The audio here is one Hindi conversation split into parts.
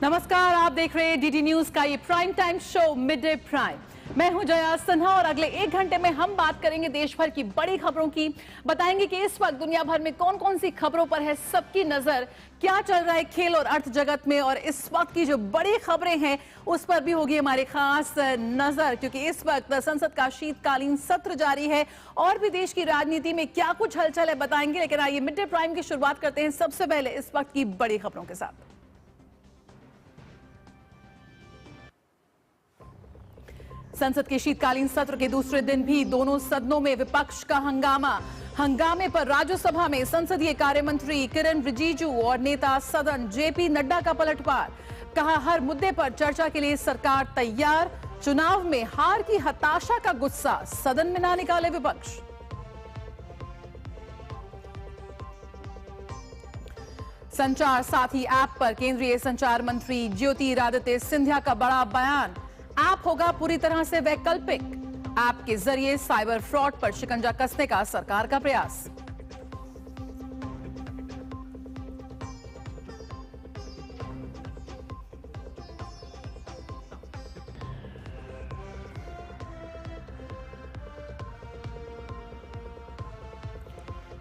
नमस्कार, आप देख रहे हैं डीडी न्यूज का ये prime time show mid day prime. मैं हूं जया सिन्हा और अगले 1 घंटे में हम बात करेंगे देश भर की बड़ी खबरों की। बताएंगे कि इस वक्त दुनिया भर में कौन कौन सी खबरों पर है सबकी नजर, क्या चल रहा है खेल और अर्थ जगत में, और इस वक्त की जो बड़ी खबरें हैं उस पर भी होगी हमारी खास नजर, क्योंकि इस वक्त संसद का शीतकालीन सत्र जारी है और भी देश की राजनीति में क्या कुछ हलचल है बताएंगे। लेकिन आइए मिड डे प्राइम की शुरुआत करते हैं सबसे पहले इस वक्त की बड़ी खबरों के साथ। संसद के शीतकालीन सत्र के दूसरे दिन भी दोनों सदनों में विपक्ष का हंगामे पर राज्यसभा में संसदीय कार्य मंत्री किरण रिजिजू और नेता सदन जेपी नड्डा का पलटवार। कहा, हर मुद्दे पर चर्चा के लिए सरकार तैयार, चुनाव में हार की हताशा का गुस्सा सदन में ना निकाले विपक्ष। संचार साथी ऐप पर केंद्रीय संचार मंत्री ज्योतिरादित्य सिंधिया का बड़ा बयान। ऐप होगा पूरी तरह से वैकल्पिक, ऐप के जरिए साइबर फ्रॉड पर शिकंजा कसने का सरकार का प्रयास।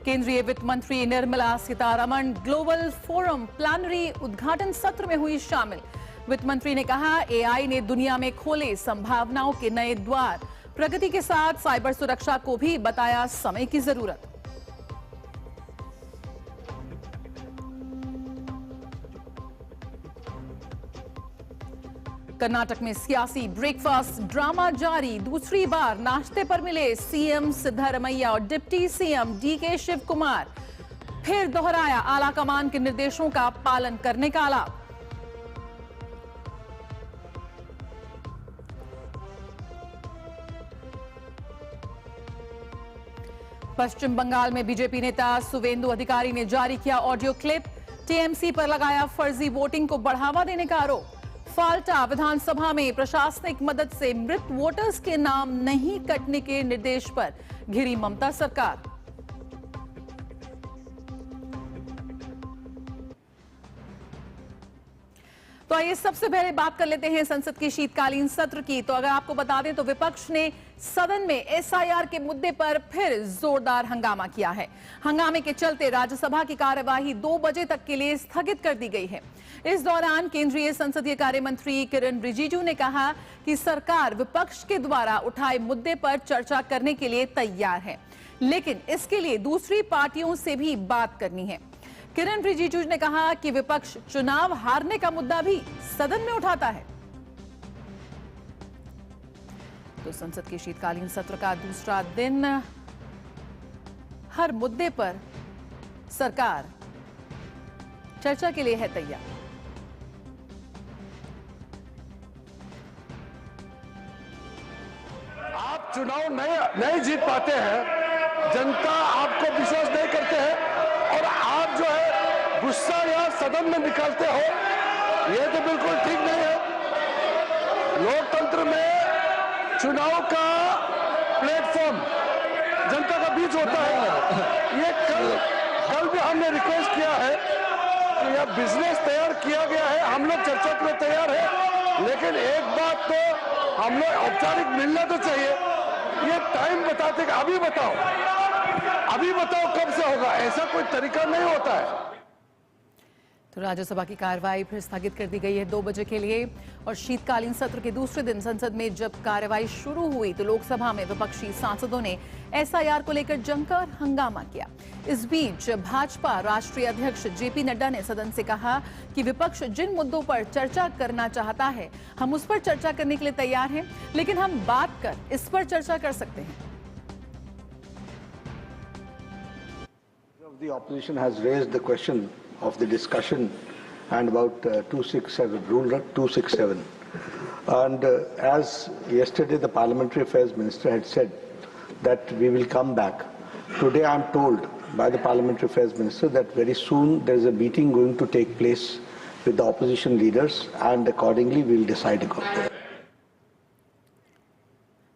केंद्रीय वित्त मंत्री Nirmala Sitharaman global forum plenary उद्घाटन सत्र में हुई शामिल। वित्त मंत्री ने कहा, एआई ने दुनिया में खोले संभावनाओं के नए द्वार। प्रगति के साथ साइबर सुरक्षा को भी बताया समय की जरूरत। कर्नाटक में सियासी ब्रेकफास्ट ड्रामा जारी। दूसरी बार नाश्ते पर मिले सीएम सिद्धरमैया और deputy CM DK Shivakumar. फिर दोहराया आला कमान के निर्देशों का पालन करने का आलाप। पश्चिम बंगाल में बीजेपी नेता सुवेंदु अधिकारी ने जारी किया ऑडियो क्लिप। टीएमसी पर लगाया फर्जी वोटिंग को बढ़ावा देने का आरोप। फाल्टा विधानसभा में प्रशासनिक मदद से मृत वोटर्स के नाम नहीं कटने के निर्देश पर घिरी ममता सरकार। तो आइए सबसे पहले बात कर लेते हैं संसद के शीतकालीन सत्र की। तो अगर आपको बता दें तो विपक्ष ने सदन में एसआईआर के मुद्दे पर फिर जोरदार हंगामा किया है। हंगामे के चलते राज्यसभा की कार्यवाही 2 बजे तक के लिए स्थगित कर दी गई है। इस दौरान केंद्रीय संसदीय कार्य मंत्री किरण रिजिजू ने कहा कि सरकार विपक्ष के द्वारा उठाए मुद्दे पर चर्चा करने के लिए तैयार है, लेकिन इसके लिए दूसरी पार्टियों से भी बात करनी है। किरण रिजिजू ने कहा कि विपक्ष चुनाव हारने का मुद्दा भी सदन में उठाता है। तो संसद के शीतकालीन सत्र का दूसरा दिन, हर मुद्दे पर सरकार चर्चा के लिए है तैयार। आप चुनाव नहीं जीत पाते हैं, जनता आपको विश्वास नहीं करते हैं और आप जो है गुस्सा या सदन में निकालते हो, ये तो बिल्कुल ठीक नहीं है। लोकतंत्र में चुनाव का प्लेटफॉर्म जनता का बीच होता है। ये कल भी हमने रिक्वेस्ट किया है कि यह बिजनेस तैयार किया गया है, हम लोग चर्चा के लिए तैयार है, लेकिन एक बात तो हम लोग औपचारिक मिलना तो चाहिए। ये टाइम बताते कि अभी बताओ कब से होगा, ऐसा कोई तरीका नहीं होता है। तो राज्यसभा की कार्यवाही फिर स्थगित कर दी गई है 2 बजे के लिए। और शीतकालीन सत्र के दूसरे दिन संसद में जब कार्यवाही शुरू हुई तो लोकसभा में विपक्षी सांसदों ने एसआईआर को लेकर जमकर हंगामा किया। इस बीच भाजपा राष्ट्रीय अध्यक्ष जेपी नड्डा ने सदन से कहा कि विपक्ष जिन मुद्दों पर चर्चा करना चाहता है हम उस पर चर्चा करने के लिए तैयार हैं, लेकिन हम बात कर इस पर चर्चा कर सकते हैं। The opposition has raised the question of the discussion and about 267 rule 267, and as yesterday the parliamentary affairs minister had said that we will come back. Today I am told by the parliamentary affairs minister that very soon there is a meeting going to take place with the opposition leaders and accordingly we will decide about that.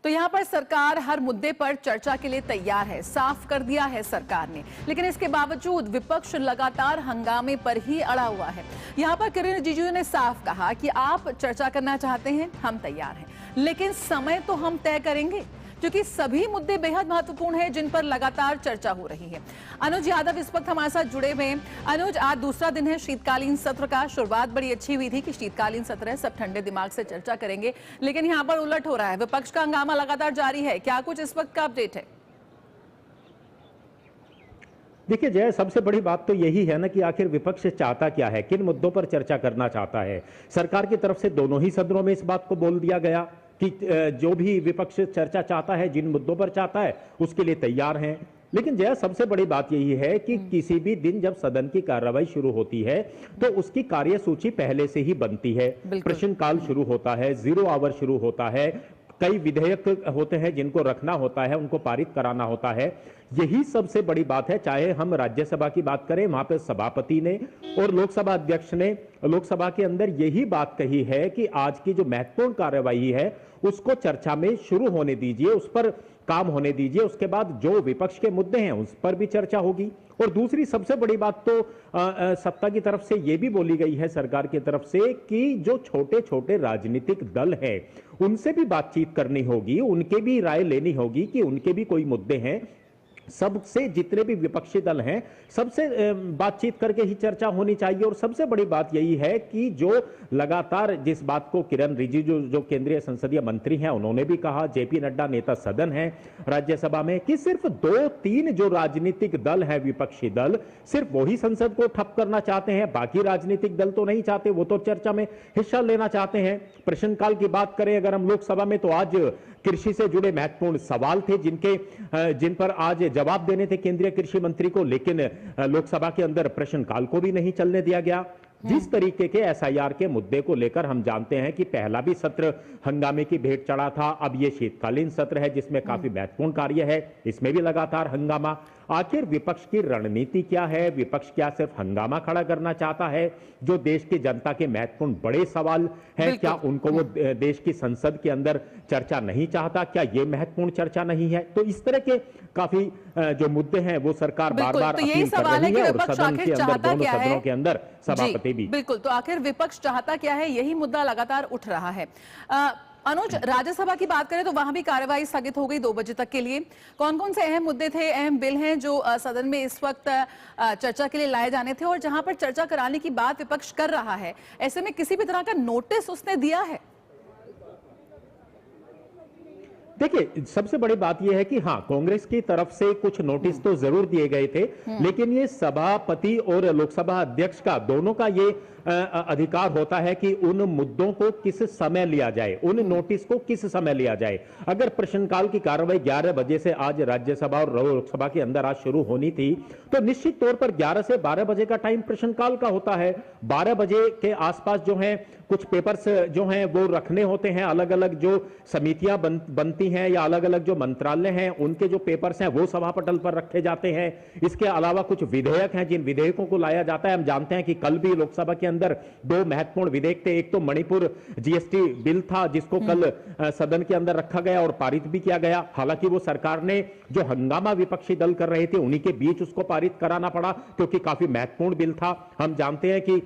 तो यहाँ पर सरकार हर मुद्दे पर चर्चा के लिए तैयार है, साफ कर दिया है सरकार ने, लेकिन इसके बावजूद विपक्ष लगातार हंगामे पर ही अड़ा हुआ है। यहाँ पर किरण रिजिजू ने साफ कहा कि आप चर्चा करना चाहते हैं, हम तैयार हैं, लेकिन समय तो हम तय करेंगे, क्योंकि सभी मुद्दे बेहद महत्वपूर्ण हैं जिन पर लगातार चर्चा हो रही है। अनुज यादव इस वक्त हमारे साथ जुड़े हुए हैं। अनुज, आज दूसरा दिन है शीतकालीन सत्र का। शुरुआत बड़ी अच्छी हुई थी कि शीतकालीन सत्र है, सब ठंडे दिमाग से चर्चा करेंगे, लेकिन यहाँ पर उलट हो रहा है, विपक्ष का हंगामा लगातार जारी है। क्या कुछ इस वक्त का अपडेट है? देखिए जय, सबसे बड़ी बात तो यही है ना कि आखिर विपक्ष चाहता क्या है, किन मुद्दों पर चर्चा करना चाहता है। सरकार की तरफ से दोनों ही सदनों में इस बात को बोल दिया गया कि जो भी विपक्ष चर्चा चाहता है, जिन मुद्दों पर चाहता है, उसके लिए तैयार हैं। लेकिन जय, सबसे बड़ी बात यही है कि किसी भी दिन जब सदन की कार्रवाई शुरू होती है तो उसकी कार्यसूची पहले से ही बनती है। प्रश्नकाल शुरू होता है, 0 आवर शुरू होता है, कई विधेयक होते हैं जिनको रखना होता है, उनको पारित कराना होता है। यही सबसे बड़ी बात है। चाहे हम राज्यसभा की बात करें, वहां पे सभापति ने और लोकसभा अध्यक्ष ने लोकसभा के अंदर यही बात कही है कि आज की जो महत्वपूर्ण कार्यवाही है उसको चर्चा में शुरू होने दीजिए, उस पर काम होने दीजिए, उसके बाद जो विपक्ष के मुद्दे हैं उस पर भी चर्चा होगी। और दूसरी सबसे बड़ी बात तो सत्ता की तरफ से यह भी बोली गई है, सरकार की तरफ से, कि जो छोटे छोटे राजनीतिक दल हैं उनसे भी बातचीत करनी होगी, उनके भी राय लेनी होगी कि उनके भी कोई मुद्दे हैं। सबसे, जितने भी विपक्षी दल हैं सबसे बातचीत करके ही चर्चा होनी चाहिए। और सबसे बड़ी बात यही है कि जो लगातार जिस बात को किरण रिजिजू जो केंद्रीय संसदीय मंत्री हैं उन्होंने भी कहा, जेपी नड्डा नेता सदन है राज्यसभा में, कि सिर्फ 2-3 जो राजनीतिक दल है विपक्षी दल, सिर्फ वही संसद को ठप करना चाहते हैं, बाकी राजनीतिक दल तो नहीं चाहते, वो तो चर्चा में हिस्सा लेना चाहते हैं। प्रश्नकाल की बात करें अगर हम लोकसभा में, तो आज कृषि से जुड़े महत्वपूर्ण सवाल थे जिन पर आज जवाब देने थे केंद्रीय कृषि मंत्री को, लेकिन लोकसभा के अंदर प्रश्नकाल को भी नहीं चलने दिया गया। जिस तरीके के एसआईआर के मुद्दे को लेकर हम जानते हैं कि पहला भी सत्र हंगामे की भेंट चढ़ा था, अब ये शीतकालीन सत्र है जिसमें काफी महत्वपूर्ण कार्य है, इसमें भी लगातार हंगामा। आखिर विपक्ष की रणनीति क्या है? विपक्ष क्या सिर्फ हंगामा खड़ा करना चाहता है? जो देश की जनता के महत्वपूर्ण बड़े सवाल है, क्या उनको वो देश की संसद के अंदर चर्चा नहीं चाहता? क्या ये महत्वपूर्ण चर्चा नहीं है? तो इस तरह के काफी जो मुद्दे हैं वो सरकार बार बार अपील कर रही है, और सदन के अंदर, दोनों सदनों के अंदर सभापति भी। बिल्कुल, तो आखिर विपक्ष चाहता क्या है, यही मुद्दा लगातार उठ रहा है। अनुज, राज्यसभा की बात करें तो वहां भी कार्यवाही स्थगित हो गई 2 बजे तक के लिए। कौन कौन से अहम मुद्दे थे, अहम बिल हैं जो सदन में इस वक्त चर्चा के लिए लाए जाने थे, और जहां पर चर्चा कराने की बात विपक्ष कर रहा है, ऐसे में किसी भी तरह का नोटिस उसने दिया है? देखिए, सबसे बड़ी बात यह है कि हाँ, कांग्रेस की तरफ से कुछ नोटिस तो जरूर दिए गए थे, लेकिन ये सभापति और लोकसभा अध्यक्ष का, दोनों का ये अधिकार होता है कि उन मुद्दों को किस समय लिया जाए, उन नोटिस को किस समय लिया जाए। अगर प्रश्नकाल की कार्रवाई 11 बजे से आज राज्यसभा और लोकसभा के अंदर आज शुरू होनी थी, तो निश्चित तौर पर 11 से 12 बजे का टाइम प्रश्नकाल का होता है। 12 बजे के आसपास जो है कुछ पेपर्स जो हैं वो रखने होते हैं, अलग अलग जो समितियां बनती हैं या अलग अलग जो मंत्रालय हैं उनके जो पेपर्स हैं वो सभापटल पर रखे जाते हैं। इसके अलावा कुछ विधेयक हैं जिन विधेयकों को लाया जाता है। हम जानते हैं कि कल भी लोकसभा के अंदर 2 महत्वपूर्ण विधेयक थे। एक तो मणिपुर जीएसटी बिल था जिसको कल सदन के अंदर रखा गया और पारित भी किया गया। हालांकि वो सरकार ने जो हंगामा विपक्षी दल कर रहे थे उन्हीं के बीच उसको पारित कराना पड़ा, क्योंकि काफी महत्वपूर्ण बिल था। हम जानते हैं कि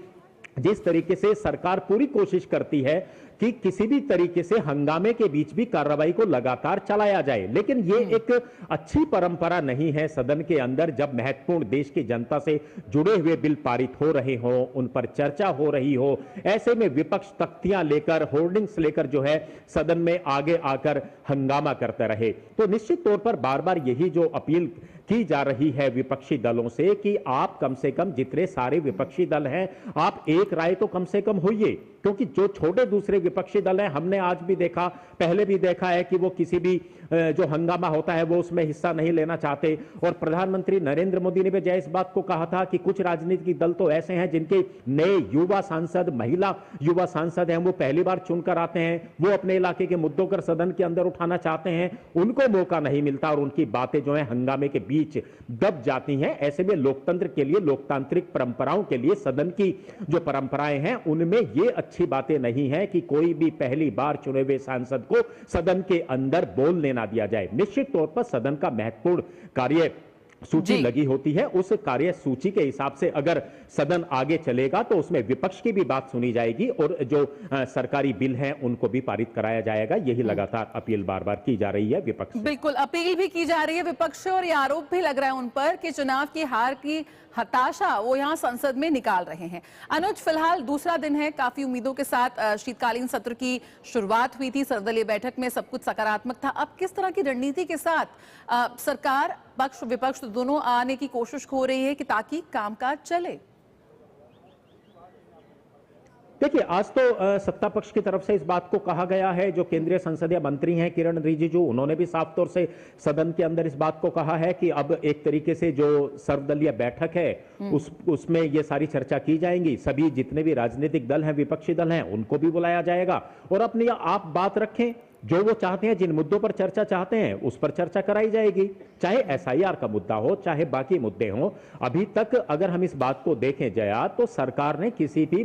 जिस तरीके से सरकार पूरी कोशिश करती है कि किसी भी तरीके से हंगामे के बीच भी कार्रवाई को लगातार चलाया जाए, लेकिन ये एक अच्छी परंपरा नहीं है सदन के अंदर, जब महत्वपूर्ण देश की जनता से जुड़े हुए बिल पारित हो रहे हो, उन पर चर्चा हो रही हो, ऐसे में विपक्ष तख्तियां लेकर, होर्डिंग्स लेकर जो है सदन में आगे आकर हंगामा करते रहे। तो निश्चित तौर पर बार बार यही जो अपील की जा रही है विपक्षी दलों से कि आप कम से कम, जितने सारे विपक्षी दल हैं, आप एक राय तो कम से कम होइए, क्योंकि जो छोटे दूसरे विपक्षी दल हैं, हमने आज भी देखा, पहले भी देखा है कि वो किसी भी जो हंगामा होता है वो उसमें हिस्सा नहीं लेना चाहते। और प्रधानमंत्री नरेंद्र मोदी ने भी जय इस बात को कहा था कि कुछ राजनीतिक दल तो ऐसे हैं जिनके नए युवा सांसद, महिला युवा सांसद हैं, वो पहली बार चुनकर आते हैं, वो अपने इलाके के मुद्दों को सदन के अंदर उठाना चाहते हैं, उनको मौका नहीं मिलता और उनकी बातें जो है हंगामे के बीच दब जाती हैं। ऐसे में लोकतंत्र के लिए, लोकतांत्रिक परंपराओं के लिए, सदन की जो परंपराएं हैं उनमें ये अच्छी बातें नहीं है कि कोई भी पहली बार चुने हुए सांसद को सदन के अंदर बोलने ना दिया जाए। निश्चित तौर पर सदन का महत्वपूर्ण कार्य सूची लगी होती है, उस कार्य सूची के हिसाब से अगर सदन आगे चलेगा तो उसमें विपक्ष की भी बात सुनी जाएगी और जो सरकारी बिल हैं उनको भी पारित कराया जाएगा। यही लगातार अपील बार बार की जा रही है विपक्ष से। बिल्कुल अपील भी की जा रही है विपक्ष से और ये आरोप भी लग रहा है उन पर कि चुनाव की हार की हताशा वो यहां संसद में निकाल रहे हैं। अनुज, फिलहाल दूसरा दिन है, काफी उम्मीदों के साथ शीतकालीन सत्र की शुरुआत हुई थी, सर्वदलीय बैठक में सब कुछ सकारात्मक था। अब किस तरह की रणनीति के साथ सरकार पक्ष विपक्ष दोनों आने की कोशिश हो रही है कि ताकि कामकाज चले? देखिए, आज तो सत्ता पक्ष की तरफ से इस बात को कहा गया है, जो केंद्रीय संसदीय मंत्री हैं किरण रिजिजू, उन्होंने भी साफ तौर से सदन के अंदर इस बात को कहा है कि अब एक तरीके से जो सर्वदलीय बैठक है उसमें ये सारी चर्चा की जाएंगी। सभी जितने भी राजनीतिक दल हैं, विपक्षी दल हैं, उनको भी बुलाया जाएगा और अपनी आप बात रखें, जो वो चाहते हैं, जिन मुद्दों पर चर्चा चाहते हैं उस पर चर्चा कराई जाएगी, चाहे एसआईआर का मुद्दा हो, चाहे बाकी मुद्दे हों। अभी तक अगर हम इस बात को देखें जया, तो सरकार ने किसी भी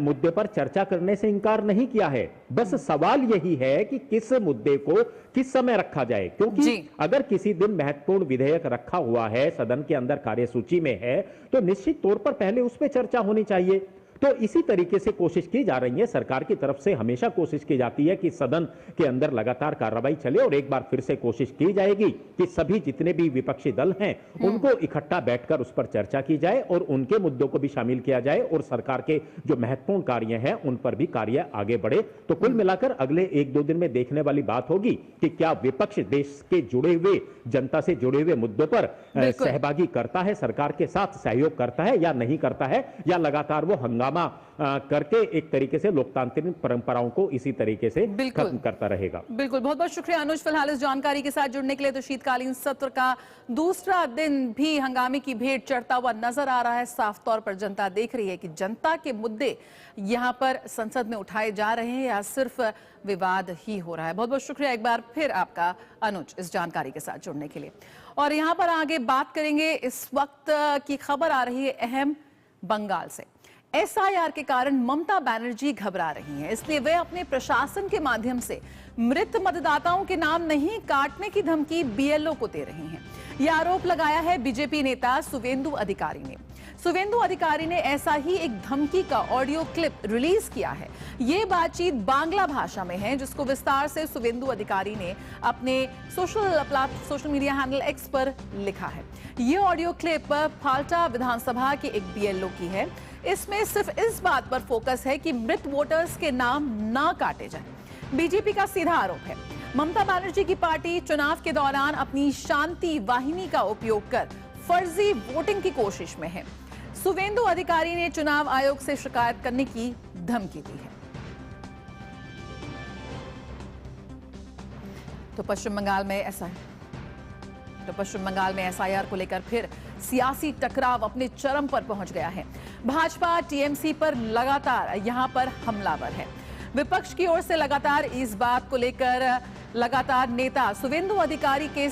मुद्दे पर चर्चा करने से इनकार नहीं किया है। बस सवाल यही है कि किस मुद्दे को किस समय रखा जाए, क्योंकि अगर किसी दिन महत्वपूर्ण विधेयक रखा हुआ है, सदन के अंदर कार्यसूची में है, तो निश्चित तौर पर पहले उस पर चर्चा होनी चाहिए। तो इसी तरीके से कोशिश की जा रही है, सरकार की तरफ से हमेशा कोशिश की जाती है कि सदन के अंदर लगातार कार्रवाई चले और एक बार फिर से कोशिश की जाएगी कि सभी जितने भी विपक्षी दल हैं उनको इकट्ठा बैठकर उस पर चर्चा की जाए और उनके मुद्दों को भी शामिल किया जाए और सरकार के जो महत्वपूर्ण कार्य हैं उन पर भी कार्य आगे बढ़े। तो कुल मिलाकर अगले 1-2 दिन में देखने वाली बात होगी कि क्या विपक्ष देश के जुड़े हुए, जनता से जुड़े हुए मुद्दों पर सहभागी करता है, सरकार के साथ सहयोग करता है या नहीं करता है, या लगातार वो हंगामा करके एक तरीके से लोकतांत्रिक परंपराओं को इसी तरीके से खत्म करता रहेगा। बिल्कुल, बहुत बहुत शुक्रिया अनुज फिलहाल इस जानकारी के साथ जुड़ने के लिए। तो शीतकालीन सत्र का दूसरा दिन भी हंगामे की भेंट चढ़ता हुआ नजर आ रहा है। साफ तौर पर जनता देख रही है कि जनता के मुद्दे यहां पर संसद में उठाए जा रहे हैं या सिर्फ विवाद ही हो रहा है। बहुत बहुत शुक्रिया एक बार फिर आपका अनुज इस जानकारी के साथ जुड़ने के लिए। और यहां पर आगे बात करेंगे, इस वक्त की खबर आ रही है अहम बंगाल से। एसआईआर के कारण ममता बनर्जी घबरा रही हैं, इसलिए वे अपने प्रशासन के माध्यम से मृत मतदाताओं के नाम नहीं काटने की धमकी बीएलओ को दे रही हैं। यह आरोप लगाया है बीजेपी नेता शुवेंदु अधिकारी ने। शुवेंदु अधिकारी ने ऐसा ही एक धमकी का ऑडियो क्लिप रिलीज किया है। ये बातचीत बांग्ला भाषा में है, जिसको विस्तार से शुवेंदु अधिकारी ने अपने सोशल मीडिया हैंडल एक्स पर लिखा है। ये ऑडियो क्लिप फाल्टा विधानसभा के एक बीएलओ की है। इसमें सिर्फ इस बात पर फोकस है कि मृत वोटर्स के नाम ना काटे जाएं। बीजेपी का सीधा आरोप है, ममता बनर्जी की पार्टी चुनाव के दौरान अपनी शांति वाहिनी का उपयोग कर फर्जी वोटिंग की कोशिश में है। शुवेंदु अधिकारी ने चुनाव आयोग से शिकायत करने की धमकी दी है। तो पश्चिम बंगाल में एसआईआर को लेकर फिर सियासी टकराव अपने चरम पर पहुंच गया है। भाजपा टीएमसी पर लगातार यहां पर हमलावर है। विपक्ष की ओर से लगातार इस बात को लेकर लगातार नेता शुवेंदु अधिकारी के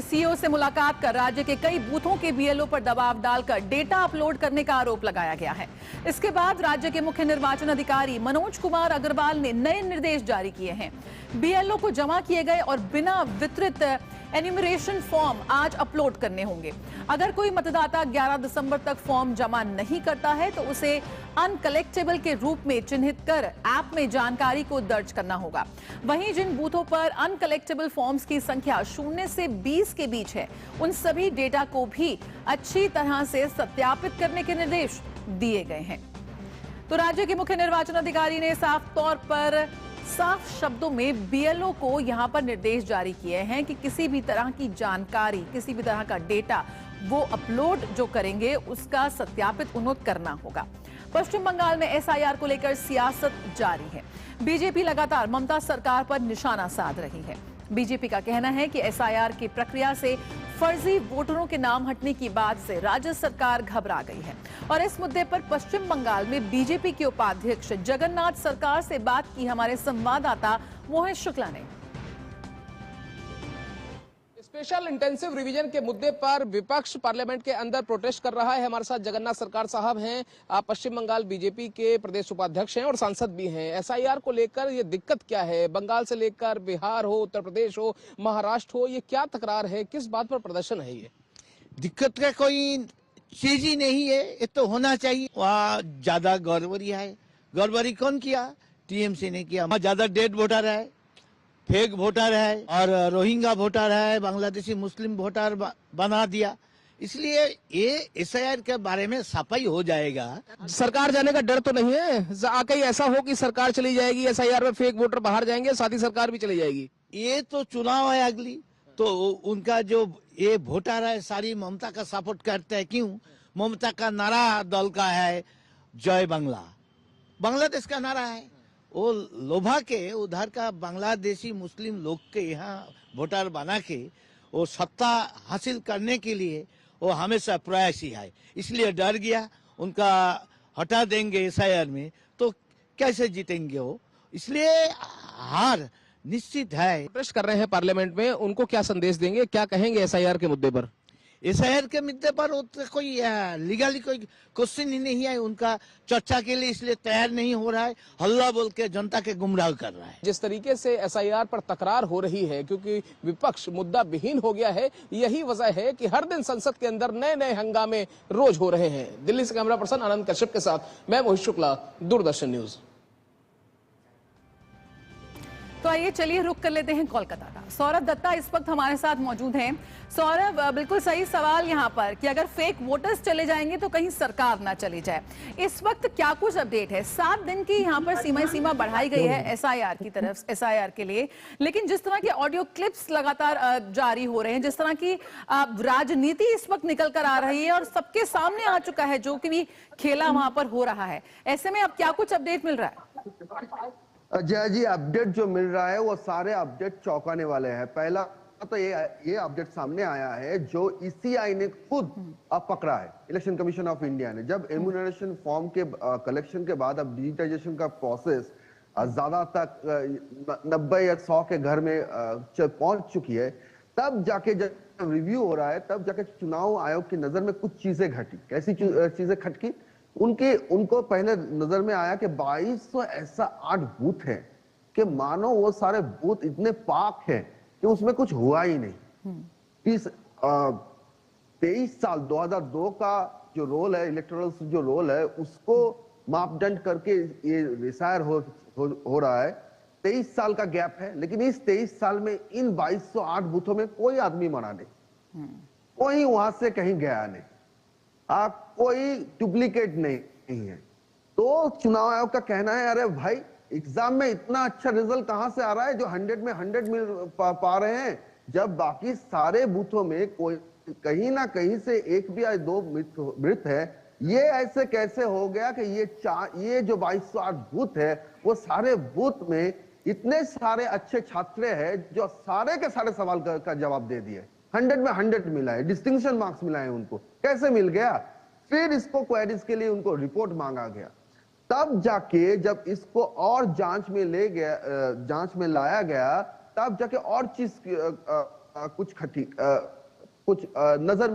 सीईओ से मुलाकात कर राज्य के कई बूथों के बीएलओ पर दबाव डालकर डेटा अपलोड करने का आरोप लगाया गया है। इसके बाद राज्य के मुख्य निर्वाचन अधिकारी मनोज कुमार अग्रवाल ने नए निर्देश जारी किए हैं। बीएलओ को जमा किए गए और बिना वितरित एन्यूमरेशन फॉर्म आज अपलोड करने होंगे। अगर कोई मतदाता 11 दिसंबर तक फॉर्म जमा नहीं करता है तो उसे अनकलेक्टेबल के रूप में चिन्हित कर ऐप में जानकारी को दर्ज करना होगा। वहीं जिन बूथों पर अनकलेक्टेबल फॉर्म्स की संख्या 0 से 20 के बीच है, उन सभी डेटा को भी अच्छी तरह से सत्यापित करने के निर्देश दिए गए हैं। तो राज्य के मुख्य निर्वाचन अधिकारी ने साफ शब्दों में बीएलओ को यहां पर निर्देश जारी किए हैं कि किसी भी तरह की जानकारी, किसी भी तरह का डेटा वो अपलोड जो करेंगे उसका सत्यापित उन्हें करना होगा। पश्चिम बंगाल में एसआईआर को लेकर सियासत जारी है। बीजेपी लगातार ममता सरकार पर निशाना साध रही है। बीजेपी का कहना है कि एसआईआर की प्रक्रिया से फर्जी वोटरों के नाम हटने की बात से राज्य सरकार घबरा गई है और इस मुद्दे पर पश्चिम बंगाल में बीजेपी के उपाध्यक्ष जगन्नाथ सरकार से बात की हमारे संवाददाता मोहित शुक्ला ने। स्पेशल इंटेंसिव रिवीजन के मुद्दे पर विपक्ष पार्लियामेंट के अंदर प्रोटेस्ट कर रहा है। हमारे साथ जगन्नाथ सरकार साहब हैं, आप पश्चिम बंगाल बीजेपी के प्रदेश उपाध्यक्ष हैं और सांसद भी हैं। एसआईआर को लेकर ये दिक्कत क्या है? बंगाल से लेकर बिहार हो, उत्तर प्रदेश हो, महाराष्ट्र हो, ये क्या तकरार है? किस बात पर प्रदर्शन है? ये दिक्कत का कोई चीज ही नहीं है, ये तो होना चाहिए। वहाँ ज्यादा गड़बड़ी है। गड़बड़ी कौन किया? टीएमसी ने किया। वहाँ ज्यादा डेड वोटर है, फेक वोटर है और रोहिंग्या वोटर है, बांग्लादेशी मुस्लिम वोटर बना दिया। इसलिए ये एसआईआर के बारे में सफाई हो जाएगा। सरकार जाने का डर तो नहीं है? कहीं ऐसा हो कि सरकार चली जाएगी, एसआईआर में फेक वोटर बाहर जाएंगे, साथ ही सरकार भी चली जाएगी? ये तो चुनाव है अगली, तो उनका जो ये वोटर है सारी ममता का सपोर्ट करते हैं। क्यों? ममता का नारा दल का है जय बांग्ला, बांग्लादेश का नारा है। वो लोभा के उधर का बांग्लादेशी मुस्लिम लोग के यहाँ वोटर बना के वो सत्ता हासिल करने के लिए वो हमेशा प्रयासी है। इसलिए डर गया, उनका हटा देंगे एसआईआर में तो कैसे जीतेंगे वो। इसलिए हार निश्चित है। प्रोटेस्ट कर रहे हैं पार्लियामेंट में, उनको क्या संदेश देंगे, क्या कहेंगे एसआईआर के मुद्दे पर? एसआईआर के मुद्दे पर कोई लीगली कोई क्वेश्चन ही नहीं है उनका चर्चा के लिए, इसलिए तैयार नहीं हो रहा है। हल्ला बोल के जनता के गुमराह कर रहा है। जिस तरीके से एसआईआर पर तकरार हो रही है, क्योंकि विपक्ष मुद्दा विहीन हो गया है, यही वजह है कि हर दिन संसद के अंदर नए नए हंगामे रोज हो रहे हैं। दिल्ली से कैमरा पर्सन आनंद कश्यप के साथ मैं मोहित शुक्ला, दूरदर्शन न्यूज। तो आइए चलिए रुक कर लेते हैं कोलकाता का। सौरभ दत्ता इस वक्त हमारे साथ मौजूद हैं। सौरभ, बिल्कुल सही सवाल यहाँ पर कि अगर फेक वोटर्स चले जाएंगे तो कहीं सरकार ना चली जाए। इस वक्त क्या कुछ अपडेट है? 7 दिन की यहाँ पर सीमा बढ़ाई गई है एसआईआर की तरफ, एसआईआर के लिए। लेकिन जिस तरह के ऑडियो क्लिप्स लगातार जारी हो रहे हैं, जिस तरह की राजनीति इस वक्त निकल कर आ रही है और सबके सामने आ चुका है जो कि भी खेला वहां पर हो रहा है, ऐसे में अब क्या कुछ अपडेट मिल रहा है? जय जी, अपडेट जो मिल रहा है वो सारे अपडेट चौंकाने वाले हैं। पहला तो ये अपडेट सामने आया है जो ईसीआई ने खुद पकड़ा है, इलेक्शन कमीशन ऑफ इंडिया ने। जब एम्यूनरेशन फॉर्म के कलेक्शन के बाद अब डिजिटाइजेशन का प्रोसेस ज्यादा तक 90 या 100 के घर में पहुंच चुकी है, तब जाके जब रिव्यू हो रहा है, तब जाके चुनाव आयोग की नजर में कुछ चीजें घटी। कैसी चीजें खटकी? उनको पहले नजर में आया कि 2200 ऐसा 8 बूथ है कि मानो वो सारे बूथ इतने पाक हैं कि उसमें कुछ हुआ ही नहीं। 23 साल 2002 का जो रोल है, इलेक्टोरल जो रोल है, उसको मापदंड करके ये रिसायर हो रहा है। 23 साल का गैप है, लेकिन इस 23 साल में इन 2208 बूथों में कोई आदमी मरा नहीं, कोई वहां से कहीं गया नहीं, कोई डुप्लीकेट नहीं है। तो चुनाव आयोग का कहना है, अरे भाई एग्जाम में इतना अच्छा रिजल्ट कहां से आ रहा है जो 100 में 100 मिल पा रहे हैं, जब बाकी सारे बूथों में कोई कहीं ना कहीं से एक भी या 2 मृत है। ये ऐसे कैसे हो गया कि ये जो 2208 बूथ है, वो सारे बूथ में इतने सारे अच्छे छात्र हैं जो सारे के सारे सवाल का जवाब दे दिए। 100 में 100 मिला है, डिस्टिंक्शन मार्क्स मिला है उनको। कैसे मिल गया? फिर इसको क्वेरीज के लिए उनको रिपोर्ट मांगा गया। तब जाके जब इसको और जांच में लाया गया, तब जाके और चीज कुछ नजर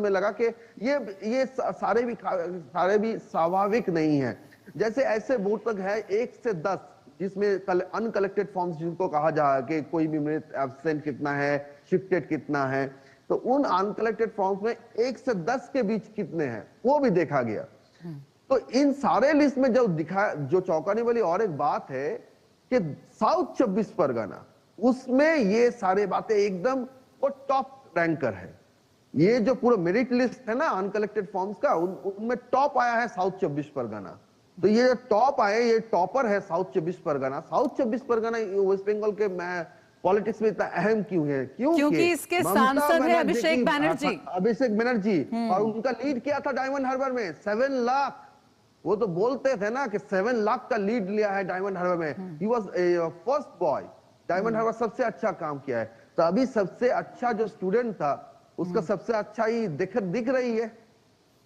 में लगा कि ये सारे भी स्वाभाविक नहीं है। जैसे ऐसे बूथ तक है 1 से 10 जिसमें अनकलेक्टेड फॉर्म्स जिनको कहा जा कि कोई भी मृत, एब्सेंट कितना है, शिफ्टेड कितना है, तो उन अनकलेक्टेड फॉर्म्स में 1 से 10 के बीच कितने हैं वो भी देखा गया। तो इन सारे लिस्ट में जो चौंकाने वाली और एक बात है कि साउथ 24 परगना, उसमें ये सारे बातें एकदम वो टॉप रैंकर है। ये जो पूरा मेरिट लिस्ट है ना अनकलेक्टेड फॉर्म्स का, उनमें टॉप आया है साउथ 24 परगना। तो ये टॉप आए, ये टॉपर है south 24 Parganas. South 24 Parganas west Bengal के पॉलिटिक्स में इतना अहम क्यों है? क्योंकि इसके सांसद है अभिषेक बनर्जी, और उनका लीड किया था डायमंड हार्बर में 7 लाख। वो तो बोलते थे ना कि 7 लाख का लीड लिया है डायमंड हार्बर में। He was first boy. Diamond harbour सबसे अच्छा काम किया है। तो अभी सबसे अच्छा जो स्टूडेंट था उसका सबसे अच्छा ही दिख रही है,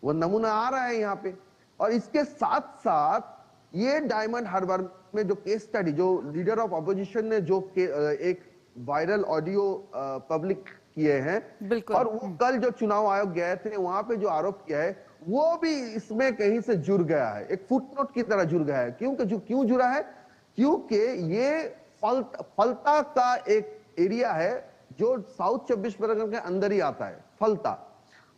वो नमूना आ रहा है यहाँ पे। और इसके साथ साथ ये डायमंड हार्बर में जो केस स्टडी, जो लीडर ऑफ अपोजिशन ने जो एक वायरल ऑडियो पब्लिक किए हैं। बिल्कुल। और वो कल जो चुनाव आयोग गए थे वहां पे जो आरोप किया है वो भी इसमें कहीं से जुड़ गया है, एक फुटनोट की तरह जुड़ गया है। क्यों जुड़ा है? क्योंकि ये फलता का एक एरिया है जो साउथ 24 परगना के अंदर ही आता है, फलता।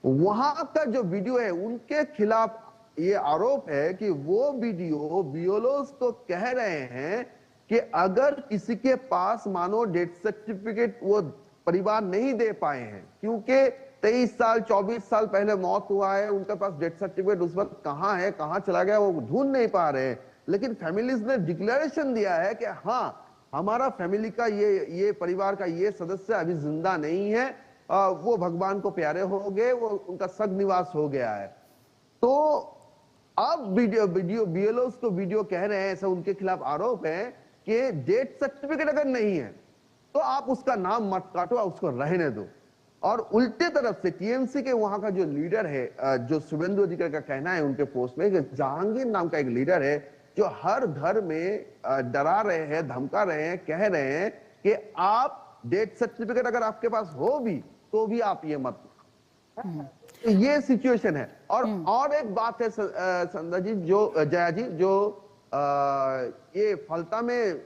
वहां का जो वीडियो है उनके खिलाफ ये आरोप है कि वो वीडियो बीएलओस को कह रहे हैं कि अगर किसी के पास मानो डेथ सर्टिफिकेट वो परिवार नहीं दे पाए हैं, क्योंकि 23 साल 24 साल पहले मौत हुआ है, उनके पास डेथ सर्टिफिकेट उस वक्त कहां है, कहां चला गया, वो ढूंढ नहीं पा रहे हैं। लेकिन फैमिलीज ने डिक्लेरेशन दिया है कि हाँ, हमारा फैमिली का ये परिवार का ये सदस्य अभी जिंदा नहीं है, वो भगवान को प्यारे हो गए, वो उनका सग निवास हो गया है। तो अब वीडियो बीएलओस को वीडियो कह रहे हैं, ऐसा उनके खिलाफ आरोप है कि डेथ सर्टिफिकेट अगर नहीं है तो आप उसका नाम मत काटो, उसको रहने दो। और उल्टे तरफ से टीएमसी के वहां का जो लीडर है, जो शुभेंदु अधिकारी का कहना है उनके पोस्ट में कि जहांगीर नाम का एक लीडर है जो हर घर में डरा रहे हैं, धमका रहे हैं, कह रहे हैं कि आप डेथ सर्टिफिकेट अगर आपके पास हो भी तो भी आप ये मत। ये सिचुएशन है। और एक बात है संध्या जी, जो जया जी, जो ये फलता में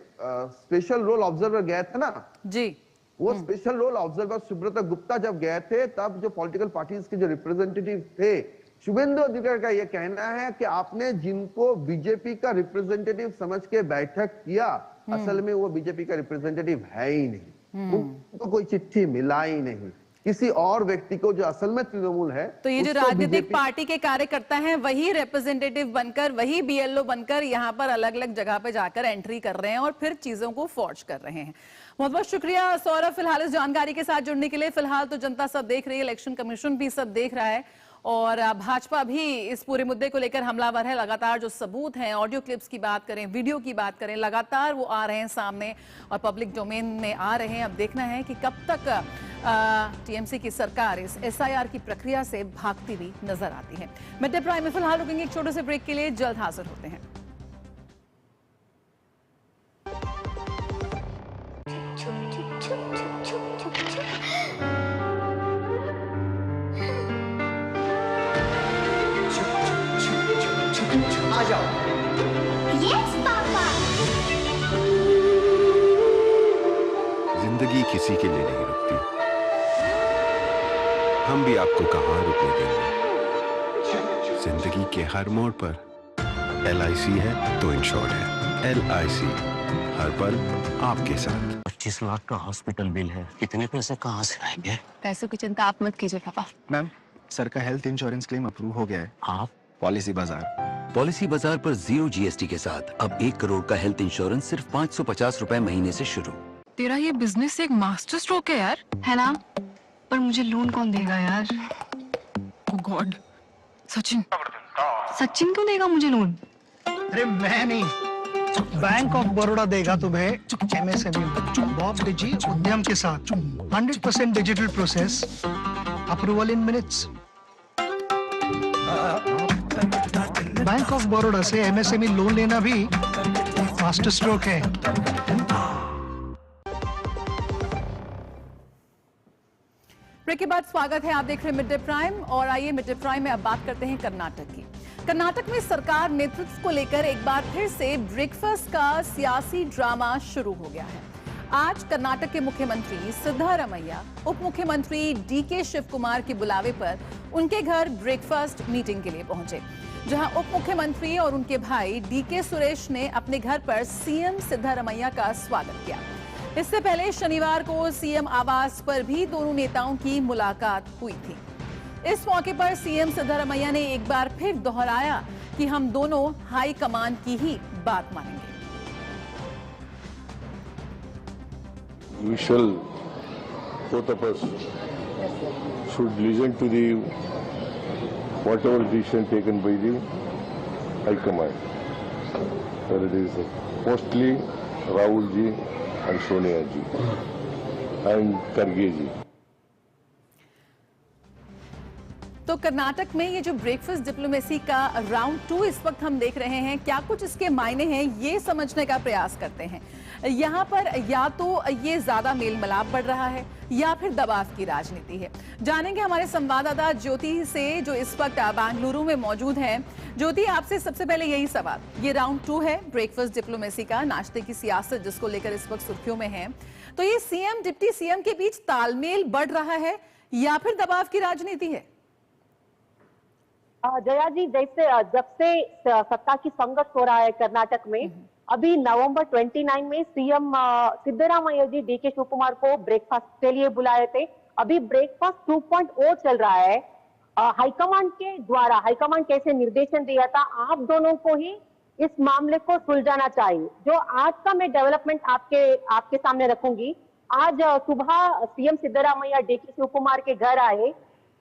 स्पेशल रोल ऑब्जर्वर गए थे ना जी, वो special role observer Subrata Gupta जब गए थे तब जो पॉलिटिकल पार्टीज के जो रिप्रेजेंटेटिव थे, शुभेंदु अधिकारी का ये कहना है कि आपने जिनको बीजेपी का रिप्रेजेंटेटिव समझ के बैठक किया, असल में वो बीजेपी का रिप्रेजेंटेटिव है ही नहीं, उनको कोई चिट्ठी मिला ही नहीं, किसी और व्यक्ति को जो असल में तृणमूल है। तो ये जो राजनीतिक पार्टी के कार्यकर्ता हैं वही रिप्रेजेंटेटिव बनकर, वही बीएलओ बनकर यहाँ पर अलग अलग जगह पे जाकर एंट्री कर रहे हैं और फिर चीजों को फॉर्ज कर रहे हैं। बहुत बहुत शुक्रिया सौरभ, फिलहाल इस जानकारी के साथ जुड़ने के लिए। फिलहाल तो जनता सब देख रही है, इलेक्शन कमीशन भी सब देख रहा है और भाजपा भी इस पूरे मुद्दे को लेकर हमलावर है। लगातार जो सबूत हैं, ऑडियो क्लिप्स की बात करें, वीडियो की बात करें, लगातार वो आ रहे हैं सामने और पब्लिक डोमेन में आ रहे हैं। अब देखना है कि कब तक टीएमसी की सरकार इस एसआईआर की प्रक्रिया से भागती हुई नजर आती है। मिड डे प्राइम में फिलहाल रुकेंगे एक छोटे से ब्रेक के लिए, जल्द हाजिर होते हैं। आ जाओ। Yes papa. जिंदगी किसी के लिए नहीं रुकती, हम भी आपको कहां रुकने देंगे। जिंदगी के हर मोड़ पर LIC है तो इंश्योर्ड है। LIC हर पल आपके साथ। 25 लाख का हॉस्पिटल बिल है, इतने पैसे कहाँ से आएंगे? पैसों की चिंता आप मत कीजिए पापा। मैम, सर का हेल्थ इंश्योरेंस क्लेम अप्रूव हो गया है। आप? पॉलिसी बाजार। पॉलिसी बाजार पर 0 GST के साथ अब 1 करोड़ का हेल्थ इंश्योरेंस सिर्फ 550 रुपए महीने से शुरू। तेरा ये बिजनेस एक मास्टर स्ट्रोक है यार, है ना? पर मुझे लोन कौन देगा यार? ओह गॉड, सचिन क्यों देगा मुझे लोन? अरे मैं नहीं, बैंक ऑफ बड़ौदा देगा तुम्हें MSME बॉब डिजी उद्यम के साथ 100% digital process, approval in minutes. Bank of Baroda से MSME लोन लेना भी फास्ट स्ट्रोक है। ब्रेक के बाद स्वागत है, आप देख रहे हैं मिड डे प्राइम और आइए मिड डे प्राइम में अब बात करते हैं कर्नाटक की। कर्नाटक में सरकार नेतृत्व को लेकर एक बार फिर से ब्रेकफास्ट का सियासी ड्रामा शुरू हो गया है। आज कर्नाटक के मुख्यमंत्री सिद्धारमैया उप मुख्यमंत्री DK शिव कुमार के बुलावे पर उनके घर ब्रेकफास्ट मीटिंग के लिए पहुंचे, जहां उप मुख्यमंत्री और उनके भाई DK सुरेश ने अपने घर पर CM सिद्धारमैया का स्वागत किया। इससे पहले शनिवार को CM आवास पर भी दोनों नेताओं की मुलाकात हुई थी। इस मौके पर CM सिद्धारमैया ने एक बार फिर दोहराया कि हम दोनों हाई कमान की ही बात मानेंगे। We shall, both of us, should listen to the whatever decision taken by the High Command. Whether it is mostly Rahul ji and Sonia ji and Karge ji. तो कर्नाटक में ये जो ब्रेकफास्ट डिप्लोमेसी का राउंड 2 इस वक्त हम देख रहे हैं, क्या कुछ इसके मायने हैं ये समझने का प्रयास करते हैं। यहाँ पर या तो ये ज्यादा मेल मिलाप बढ़ रहा है या फिर दबाव की राजनीति है। जानेंगे हमारे संवाददाता ज्योति से, जो इस वक्त बेंगलुरु में मौजूद है। ज्योति, आपसे सबसे पहले यही सवाल, ये राउंड 2 है ब्रेकफास्ट डिप्लोमेसी का, नाश्ते की सियासत जिसको लेकर इस वक्त सुर्खियों में है, तो ये सीएम डिप्टी सीएम के बीच तालमेल बढ़ रहा है या फिर दबाव की राजनीति है? जया जी, जैसे जब से सत्ता की संघर्ष हो रहा है कर्नाटक में, अभी नवंबर 29 में सीएम सिद्धरामैया जी डीके शिवकुमार को ब्रेकफास्ट के लिए बुलाए थे। अभी ब्रेकफास्ट 2.0 चल रहा है। हाईकमांड के द्वारा, हाईकमांड कैसे निर्देशन दिया था, आप दोनों को ही इस मामले को सुलझाना चाहिए। जो आज का मैं डेवलपमेंट आपके सामने रखूंगी। आज सुबह सीएम सिद्धरामैया डीके शिवकुमार के घर आए।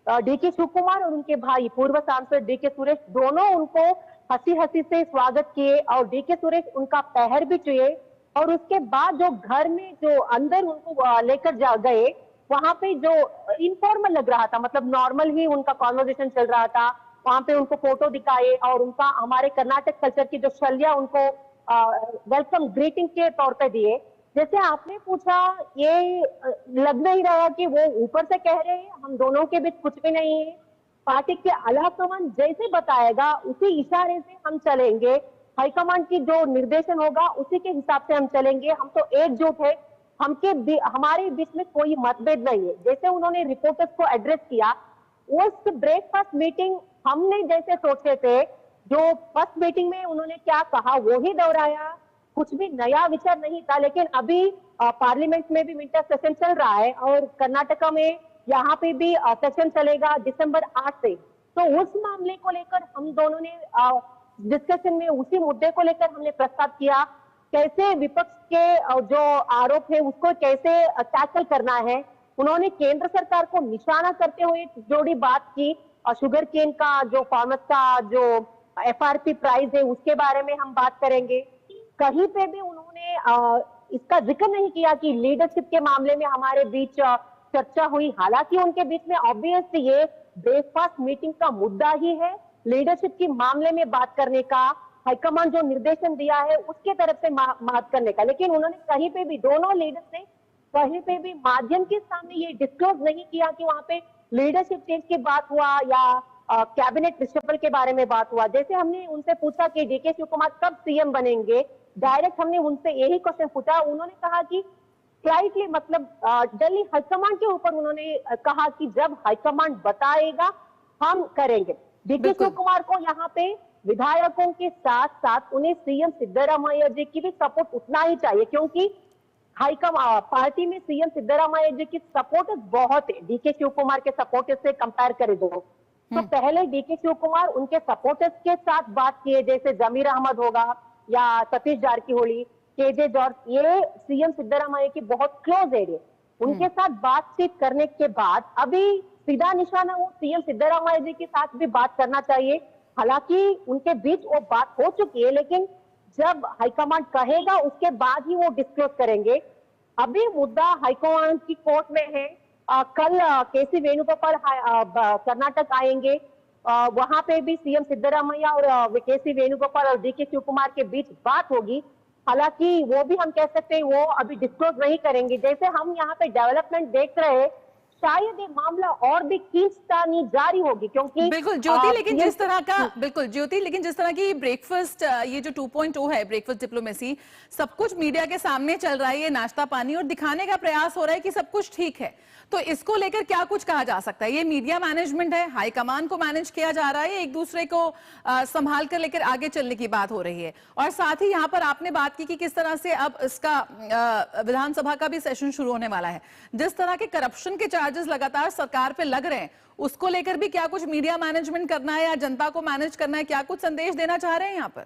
डीके शिवकुमार और उनके भाई पूर्व सांसद डीके सुरेश दोनों उनको हंसी हंसी से स्वागत किए और डीके सुरेश उनका पैर भी छुए। और उसके बाद जो घर में जो अंदर उनको लेकर जा गए, वहां पे जो इनफॉर्मल लग रहा था, मतलब नॉर्मल ही उनका कॉन्वर्सेशन चल रहा था। वहां पे उनको फोटो दिखाए और उनका हमारे कर्नाटक कल्चर की जो शैलियां उनको वेलकम ग्रीटिंग के तौर पे दिए। जैसे आपने पूछा, ये लग नहीं रहा कि वो ऊपर से कह रहे हैं, हम दोनों के बीच कुछ भी नहीं है। पार्टी के हाईकमान जैसे बताएगा उसी इशारे से हम चलेंगे। हाईकमान की जो निर्देशन होगा उसी के हिसाब से हम चलेंगे। हम तो एकजुट है, हमारे बीच में कोई मतभेद नहीं है। जैसे उन्होंने रिपोर्टर्स को एड्रेस किया, उस ब्रेकफास्ट मीटिंग हमने जैसे सोचे थे, जो फर्स्ट मीटिंग में उन्होंने क्या कहा वो ही दोहराया, कुछ भी नया विचार नहीं था। लेकिन अभी पार्लियामेंट में भी विंटर सेशन चल रहा है और कर्नाटका में यहाँ पे भी सेशन चलेगा दिसंबर 8 से। तो उस मामले को लेकर हम दोनों ने डिस्कशन में उसी मुद्दे को लेकर हमने प्रस्ताव किया, कैसे विपक्ष के जो आरोप है उसको कैसे टैकल करना है। उन्होंने केंद्र सरकार को निशाना करते हुए जोड़ी बात की, शुगर केन का जो फार्मर्स का जो एफआरपी प्राइस है उसके बारे में हम बात करेंगे। कहीं पे भी उन्होंने इसका जिक्र नहीं किया कि लीडरशिप के मामले में हमारे बीच चर्चा हुई। हालांकि उनके बीच में ऑब्वियसली ये ब्रेकफास्ट मीटिंग का मुद्दा ही है, लीडरशिप के मामले में बात करने का, हाईकमान जो निर्देशन दिया है उसके तरफ से बात करने का। लेकिन उन्होंने कहीं पे भी, दोनों लीडर्स ने कहीं पे भी माध्यम के सामने ये डिस्क्लोज नहीं किया कि वहां पे लीडरशिप चेंज की बात हुआ या कैबिनेट रिशफल के बारे में बात हुआ। जैसे हमने उनसे पूछा कि डीके शिवकुमार कब सीएम बनेंगे, डायरेक्ट हमने उनसे यही क्वेश्चन पूछा। उन्होंने कहा कि स्लाइटली, मतलब दिल्ली हाईकमांड के ऊपर उन्होंने कहा कि जब हाईकमांड बताएगा हम करेंगे। डीके शिवकुमार को यहाँ पे विधायकों के साथ साथ उन्हें सीएम सिद्धरामैया जी की भी सपोर्ट उतना ही चाहिए, क्योंकि पार्टी में सीएम सिद्धरामैया जी की सपोर्टर्स बहुत है। डीके शिवकुमार के सपोर्टर्स से कंपेयर करें तो पहले डीके शिवकुमार उनके सपोर्टर्स के साथ बात किए, जैसे जमीर अहमद होगा या सतीश जारकीहोली, केजे जॉर्ज, ये सीएम सिद्धरामैया की बहुत क्लोज एरिया। उनके साथ बातचीत करने के बाद अभी सीधा निशाना वो सीएम सिद्धरामैया जी के साथ भी बात करना चाहिए। हालांकि उनके बीच वो बात हो चुकी है, लेकिन जब हाईकमांड कहेगा उसके बाद ही वो डिस्क्लोज करेंगे। अभी मुद्दा हाईकमांड की कोर्ट में है। कल केसी वेणुगोपाल कर्नाटक आएंगे, वहां पे भी सीएम सिद्धरामैया और केसी वेणुगोपाल और डीके शिवकुमार के बीच बात होगी। हालांकि वो भी हम कह सकते हैं वो अभी डिस्क्लोज नहीं करेंगे। जैसे हम यहाँ पे डेवलपमेंट देख रहे हैं, शायद ये मामला और भी खींचतानी जारी होगी, क्योंकि बिल्कुल ज्योति, लेकिन जिस तरह का बिल्कुल ज्योति, लेकिन जिस तरह की ब्रेकफास्ट, ये जो 2.0 है ब्रेकफास्ट डिप्लोमेसी, सब कुछ मीडिया के सामने चल रहा है, ये नाश्ता पानी और दिखाने का प्रयास हो रहा है कि सब कुछ ठीक है। तो इसको लेकर क्या कुछ कहा जा सकता है? ये मीडिया मैनेजमेंट है, हाईकमान को मैनेज किया जा रहा है, एक दूसरे को संभाल कर लेकर आगे चलने की बात हो रही है। और साथ ही यहाँ पर आपने बात की कि किस तरह से अब इसका विधानसभा का भी सेशन शुरू होने वाला है, जिस तरह के करप्शन के चार्जेस लगातार सरकार पे लग रहे हैं, उसको लेकर भी क्या कुछ मीडिया मैनेजमेंट करना है या जनता को मैनेज करना है, क्या कुछ संदेश देना चाह रहे हैं यहाँ पर?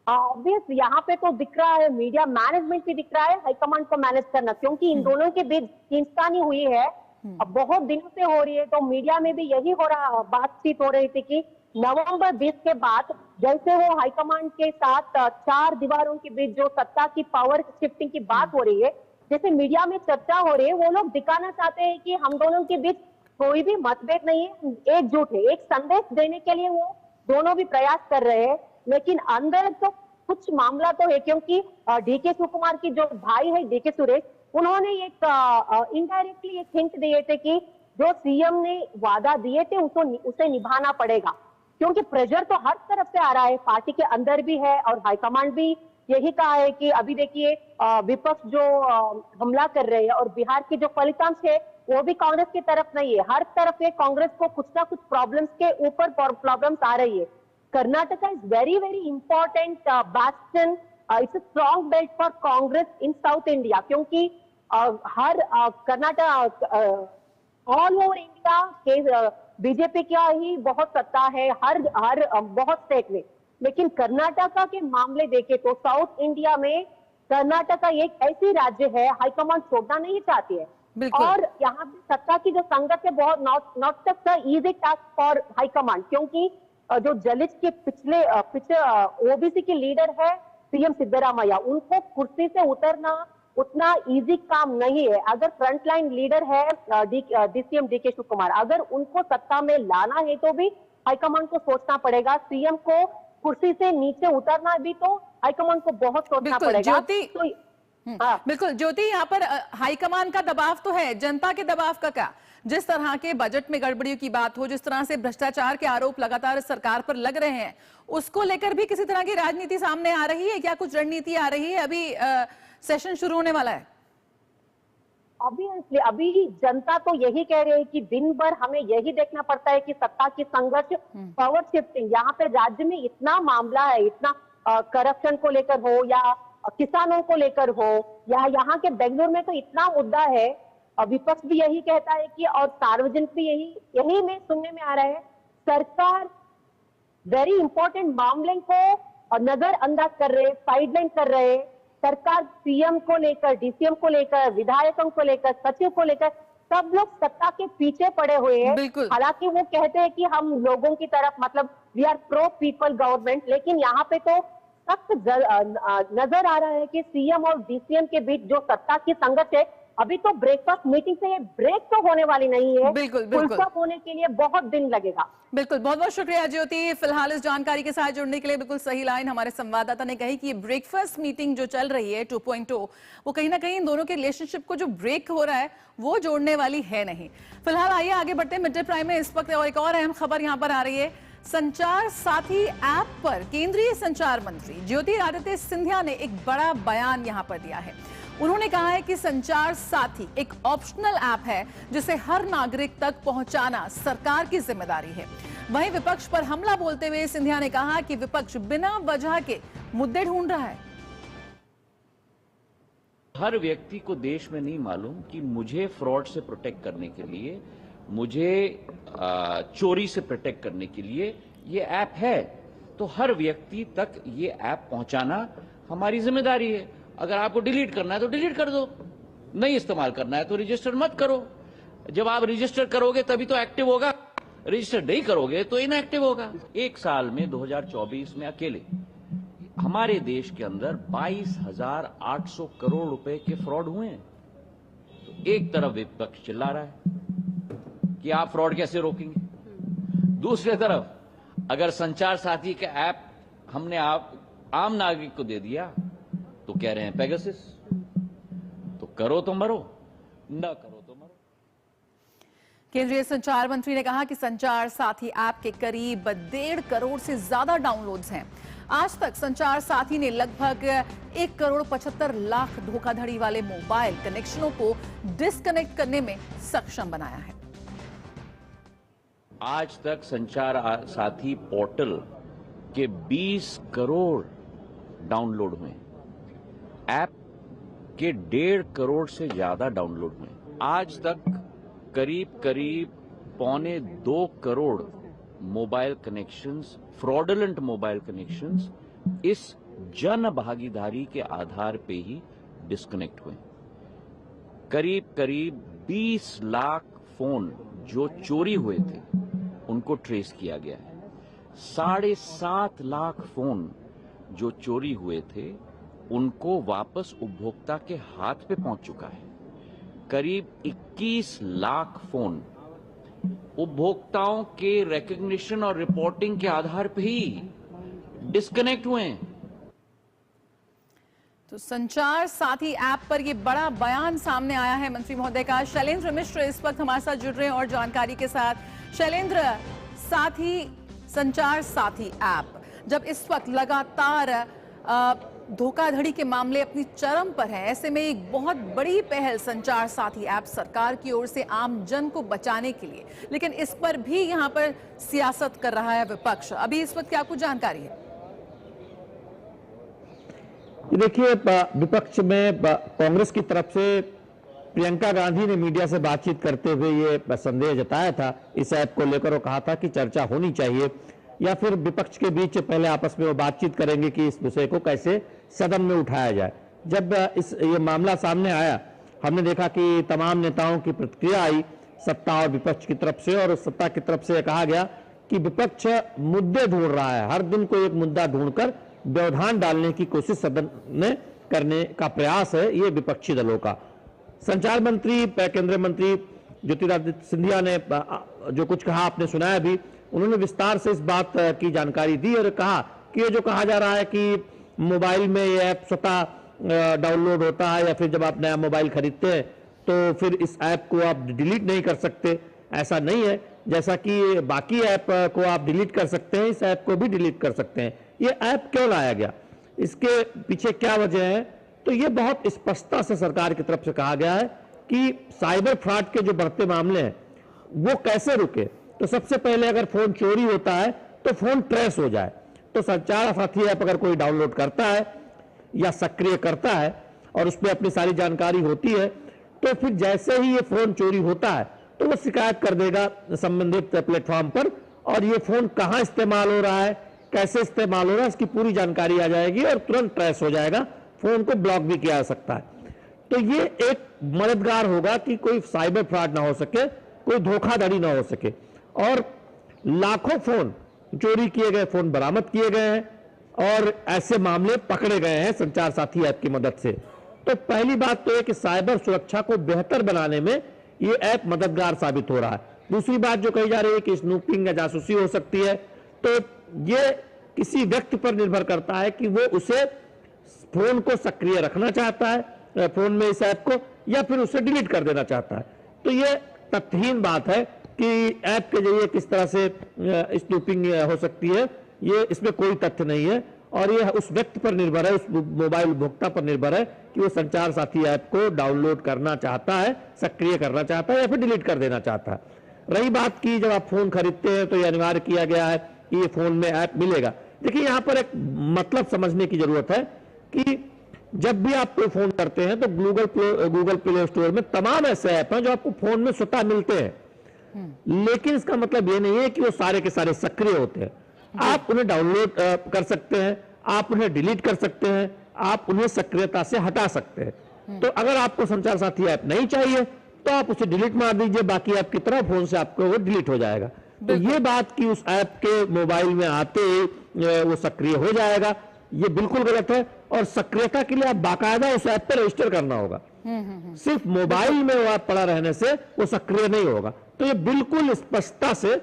ऑब्वियस यहाँ पे तो दिख रहा है, मीडिया मैनेजमेंट भी दिख रहा है, हाईकमांड को मैनेज करना, क्योंकि इन दोनों के बीच खींचतानी हुई है, अब बहुत दिनों से हो रही है। तो मीडिया में भी यही हो रहा, बातचीत हो रही थी कि नवंबर 20 के बाद जैसे वो हाईकमांड के साथ चार दीवारों के बीच जो सत्ता की पावर शिफ्टिंग की बात हो रही है, जैसे मीडिया में चर्चा हो रही है, वो लोग दिखाना चाहते हैं कि हम दोनों के बीच कोई भी मतभेद नहीं है, एकजुट है, एक संदेश देने के लिए वो दोनों भी प्रयास कर रहे हैं। लेकिन अंदर तो कुछ मामला तो है, क्योंकि डीके सुकुमार की जो भाई है डीके सुरेश, उन्होंने एक इनडायरेक्टली एक हिंट दिए थे कि जो सीएम ने वादा दिए थे उसे निभाना पड़ेगा, क्योंकि प्रेशर तो हर तरफ से आ रहा है, पार्टी के अंदर भी है और हाईकमांड भी यही कहा है कि अभी देखिए विपक्ष जो हमला कर रहे हैं और बिहार की जो फलितांश है वो भी कांग्रेस की तरफ नहीं है, हर तरफ से कांग्रेस को कुछ ना कुछ प्रॉब्लम्स के ऊपर प्रॉब्लम्स आ रही है। Karnataka is very very important bastion, it's a strong belt for Congress in south India, क्योंकि हर कर्नाटक ऑल ओवर इंडिया के बीजेपी का ही बहुत सत्ता है हर बहुत स्टेट में, लेकिन कर्नाटका के मामले देखें तो साउथ इंडिया में कर्नाटका एक ऐसी राज्य है हाईकमांड छोड़ना नहीं चाहती है, और यहाँ पे सत्ता की जो संगत है बहुत not the easy task for high command, क्योंकि जो दलित के पिछले ओबीसी के लीडर है सीएम सिद्धरामैया, उनको कुर्सी से उतरना उतना इजी काम नहीं है। अगर फ्रंटलाइन लीडर है डीसीएम डीके शिवकुमार, अगर उनको सत्ता में लाना है तो भी हाईकमांड को सोचना पड़ेगा, सीएम को कुर्सी से नीचे उतरना भी तो हाईकमांड को बहुत सोचना पड़ेगा। बिल्कुल ज्योति, यहाँ पर हाईकमान का दबाव तो है, जनता के दबाव का क्या? जिस तरह के बजट में गड़बड़ियों की बात हो, जिस तरह से भ्रष्टाचार के आरोप लगातार सरकार पर लग रहे हैं, उसको लेकर भी किसी तरह की राजनीति सामने आ रही है क्या? कुछ रणनीति आ रही है? अभी सेशन शुरू होने वाला है। अभी जनता तो यही कह रही है कि दिन भर हमें यही देखना पड़ता है कि सत्ता की संघर्ष, पावर शिफ्टिंग, यहाँ पे राज्य में इतना मामला है, इतना करप्शन को लेकर हो या किसानों को लेकर हो या यहाँ के बेंगलुरु में तो इतना मुद्दा है, विपक्ष भी यही कहता है कि, और सार्वजनिक भी यही में सुनने में आ रहा है, सरकार वेरी इंपॉर्टेंट मामले को नजरअंदाज कर रहे, साइडलाइन कर रहे। सरकार सीएम को लेकर, डीसीएम को लेकर, विधायकों को लेकर, सचिव को लेकर सब लोग सत्ता के पीछे पड़े हुए हैं। हालांकि वो कहते हैं कि हम लोगों की तरफ, मतलब we are pro people government, लेकिन यहाँ पे तो सख्त नजर आ रहा है कि सीएम और डीसीएम के बीच जो सत्ता की संघर्ष है, अभी तो ब्रेकफास्ट मीटिंग से ये ब्रेक तो होने वाली नहीं है, बिल्कुल होने के लिए बहुत दिन लगेगा। बिल्कुल, बहुत बहुत शुक्रिया ज्योति, फिलहाल इस जानकारी के साथ जुड़ने के लिए। बिल्कुल सही लाइन हमारे संवाददाता ने कही कि ये ब्रेकफास्ट मीटिंग जो चल रही है 2.0, वो कहीं ना कहीं इन दोनों के रिलेशनशिप को जो ब्रेक हो रहा है वो जोड़ने वाली है नहीं। फिलहाल आइए आगे बढ़ते हैं। मिड डे प्राइम में इस वक्त और एक और अहम खबर यहाँ पर आ रही है। संचार साथी ऐप पर केंद्रीय संचार मंत्री ज्योतिरादित्य सिंधिया ने एक बड़ा बयान यहाँ पर दिया है। उन्होंने कहा है कि संचार साथी एक ऑप्शनल ऐप है जिसे हर नागरिक तक पहुंचाना सरकार की जिम्मेदारी है। वहीं विपक्ष पर हमला बोलते हुए सिंधिया ने कहा कि विपक्ष बिना वजह के मुद्दे ढूंढ रहा है। हर व्यक्ति को देश में नहीं मालूम कि मुझे फ्रॉड से प्रोटेक्ट करने के लिए, मुझे चोरी से प्रोटेक्ट करने के लिए ये ऐप है, तो हर व्यक्ति तक ये ऐप पहुंचाना हमारी जिम्मेदारी है। अगर आपको डिलीट करना है तो डिलीट कर दो, नहीं इस्तेमाल करना है तो रजिस्टर मत करो। जब आप रजिस्टर करोगे तभी तो एक्टिव होगा, रजिस्टर नहीं करोगे तो इनएक्टिव होगा। एक साल में 2024 में अकेले हमारे देश के अंदर 22,800 करोड़ रुपए के फ्रॉड हुए हैं। तो एक तरफ विपक्ष चिल्ला रहा है कि आप फ्रॉड कैसे रोकेंगे, दूसरी तरफ अगर संचार साथी का ऐप हमने आम नागरिक को दे दिया तो कह रहे हैं पेगासस, तो करो तो मरो, न करो तो मरो। केंद्रीय संचार मंत्री ने कहा कि संचार साथी ऐप के करीब 1.5 करोड़ से ज्यादा डाउनलोड्स हैं। आज तक संचार साथी ने लगभग 1,75,00,000 धोखाधड़ी वाले मोबाइल कनेक्शनों को डिस्कनेक्ट करने में सक्षम बनाया है। आज तक संचार साथी पोर्टल के 20 करोड़ डाउनलोड हुए, ऐप के 1.5 करोड़ से ज्यादा डाउनलोड हुए। आज तक करीब 1.25 crore mobile connections, fraudulent mobile connections इस जन भागीदारी के आधार पे ही डिस्कनेक्ट हुए। करीब 20 लाख फोन जो चोरी हुए थे उनको ट्रेस किया गया है। 7.5 लाख फोन जो चोरी हुए थे उनको वापस उपभोक्ता के हाथ पे पहुंच चुका है। करीब 21 लाख फोन उपभोक्ताओं के रिकॉग्निशन और रिपोर्टिंग के आधार पे ही डिस्कनेक्ट हुए हैं। तो संचार साथी ऐप पर ये बड़ा बयान सामने आया है मंत्री महोदय का। शैलेंद्र मिश्र इस वक्त हमारे साथ जुड़ रहे हैं और जानकारी के साथ। शैलेंद्र, साथी संचार साथी ऐप जब इस वक्त लगातार धोखाधड़ी के मामले अपनी चरम पर है, ऐसे में एक बहुत बड़ी पहल संचार साथी ऐप सरकार की ओर से आम जन को बचाने के लिए, लेकिन इस पर भी यहां पर सियासत कर रहा है विपक्ष। अभी इस वक्त क्या कुछ जानकारी है? देखिए, विपक्ष में कांग्रेस की तरफ से प्रियंका गांधी ने मीडिया से बातचीत करते हुए ये संदेह जताया था इस ऐप को लेकर, और कहा था कि चर्चा होनी चाहिए या फिर विपक्ष के बीच पहले आपस में वो बातचीत करेंगे कि इस विषय को कैसे सदन में उठाया जाए। जब ये मामला सामने आया, हमने देखा कि तमाम नेताओं की प्रतिक्रिया आई सत्ता और विपक्ष की तरफ से, और सत्ता की तरफ से कहा गया कि विपक्ष मुद्दे ढूंढ रहा है, हर दिन कोई एक मुद्दा ढूंढकर व्यवधान डालने की कोशिश सदन में करने का प्रयास है ये विपक्षी दलों का। संचार मंत्री, केंद्रीय मंत्री ज्योतिरादित्य सिंधिया ने जो कुछ कहा आपने सुनाया भी, उन्होंने विस्तार से इस बात की जानकारी दी और कहा कि ये जो कहा जा रहा है कि मोबाइल में ये ऐप स्वतः डाउनलोड होता है या फिर जब आप नया मोबाइल खरीदते हैं तो फिर इस ऐप को आप डिलीट नहीं कर सकते, ऐसा नहीं है। जैसा कि बाकी ऐप को आप डिलीट कर सकते हैं, इस ऐप को भी डिलीट कर सकते हैं। ये ऐप क्यों लाया गया, इसके पीछे क्या वजह है, तो ये बहुत स्पष्टता से सरकार की तरफ से कहा गया है कि साइबर फ्रॉड के जो बढ़ते मामले हैं वो कैसे रुके। तो सबसे पहले अगर फोन चोरी होता है तो फोन ट्रेस हो जाए। तो संचार साथी ऐप अगर कोई डाउनलोड करता है या सक्रिय करता है और उसमें अपनी सारी जानकारी होती है, तो फिर जैसे ही ये फोन चोरी होता है तो वो शिकायत कर देगा संबंधित प्लेटफॉर्म पर, और ये फोन कहां इस्तेमाल हो रहा है, कैसे इस्तेमाल हो रहा है, इसकी पूरी जानकारी आ जाएगी और तुरंत ट्रेस हो जाएगा, फोन को ब्लॉक भी किया जा सकता है। तो ये एक मददगार होगा कि कोई साइबर फ्रॉड ना हो सके, कोई धोखाधड़ी ना हो सके। और लाखों फोन चोरी किए गए, फोन बरामद किए गए हैं और ऐसे मामले पकड़े गए हैं संचार साथी ऐप की मदद से। तो पहली बात तो है कि साइबर सुरक्षा को बेहतर बनाने में ये ऐप मददगार साबित हो रहा है। दूसरी बात जो कही जा रही है कि स्नूपिंग या जासूसी हो सकती है, तो ये किसी व्यक्ति पर निर्भर करता है कि वो उसे फोन को सक्रिय रखना चाहता है फोन में इस ऐप को, या फिर उसे डिलीट कर देना चाहता है। तो ये तथ्यहीन बात है कि ऐप के जरिए किस तरह से स्नूपिंग हो सकती है, ये इसमें कोई तथ्य नहीं है। और ये उस व्यक्ति पर निर्भर है, उस मोबाइल उपभोक्ता पर निर्भर है कि वो संचार साथी ऐप को डाउनलोड करना चाहता है, सक्रिय करना चाहता है या फिर डिलीट कर देना चाहता है। रही बात की जब आप फोन खरीदते हैं तो ये अनिवार्य किया गया है कि ये फोन में ऐप मिलेगा। देखिए, यहाँ पर एक मतलब समझने की जरूरत है कि जब भी आप कोई फोन करते हैं तो गूगल प्ले स्टोर में तमाम ऐसे ऐप हैं जो आपको फोन में स्वतः मिलते हैं, लेकिन इसका मतलब ये नहीं है कि वो सारे के सारे सक्रिय होते हैं। आप उन्हें डाउनलोड कर सकते हैं, आप उन्हें डिलीट कर सकते हैं, आप उन्हें सक्रियता से हटा सकते हैं। तो अगर आपको संचार साथी ऐप नहीं चाहिए तो आप उसे डिलीट मार दीजिए, बाकी ऐप की तरह फोन से आपको वो डिलीट हो जाएगा। तो ये बात कि उस ऐप के मोबाइल में आते ही वो सक्रिय हो जाएगा, ये बिल्कुल गलत है। और सक्रियता के लिए आप बाकायदा उस ऐप पर रजिस्टर करना होगा, सिर्फ मोबाइल में वो ऐप पड़ा रहने से वो सक्रिय नहीं होगा। तो ये बिल्कुल स्पष्टता से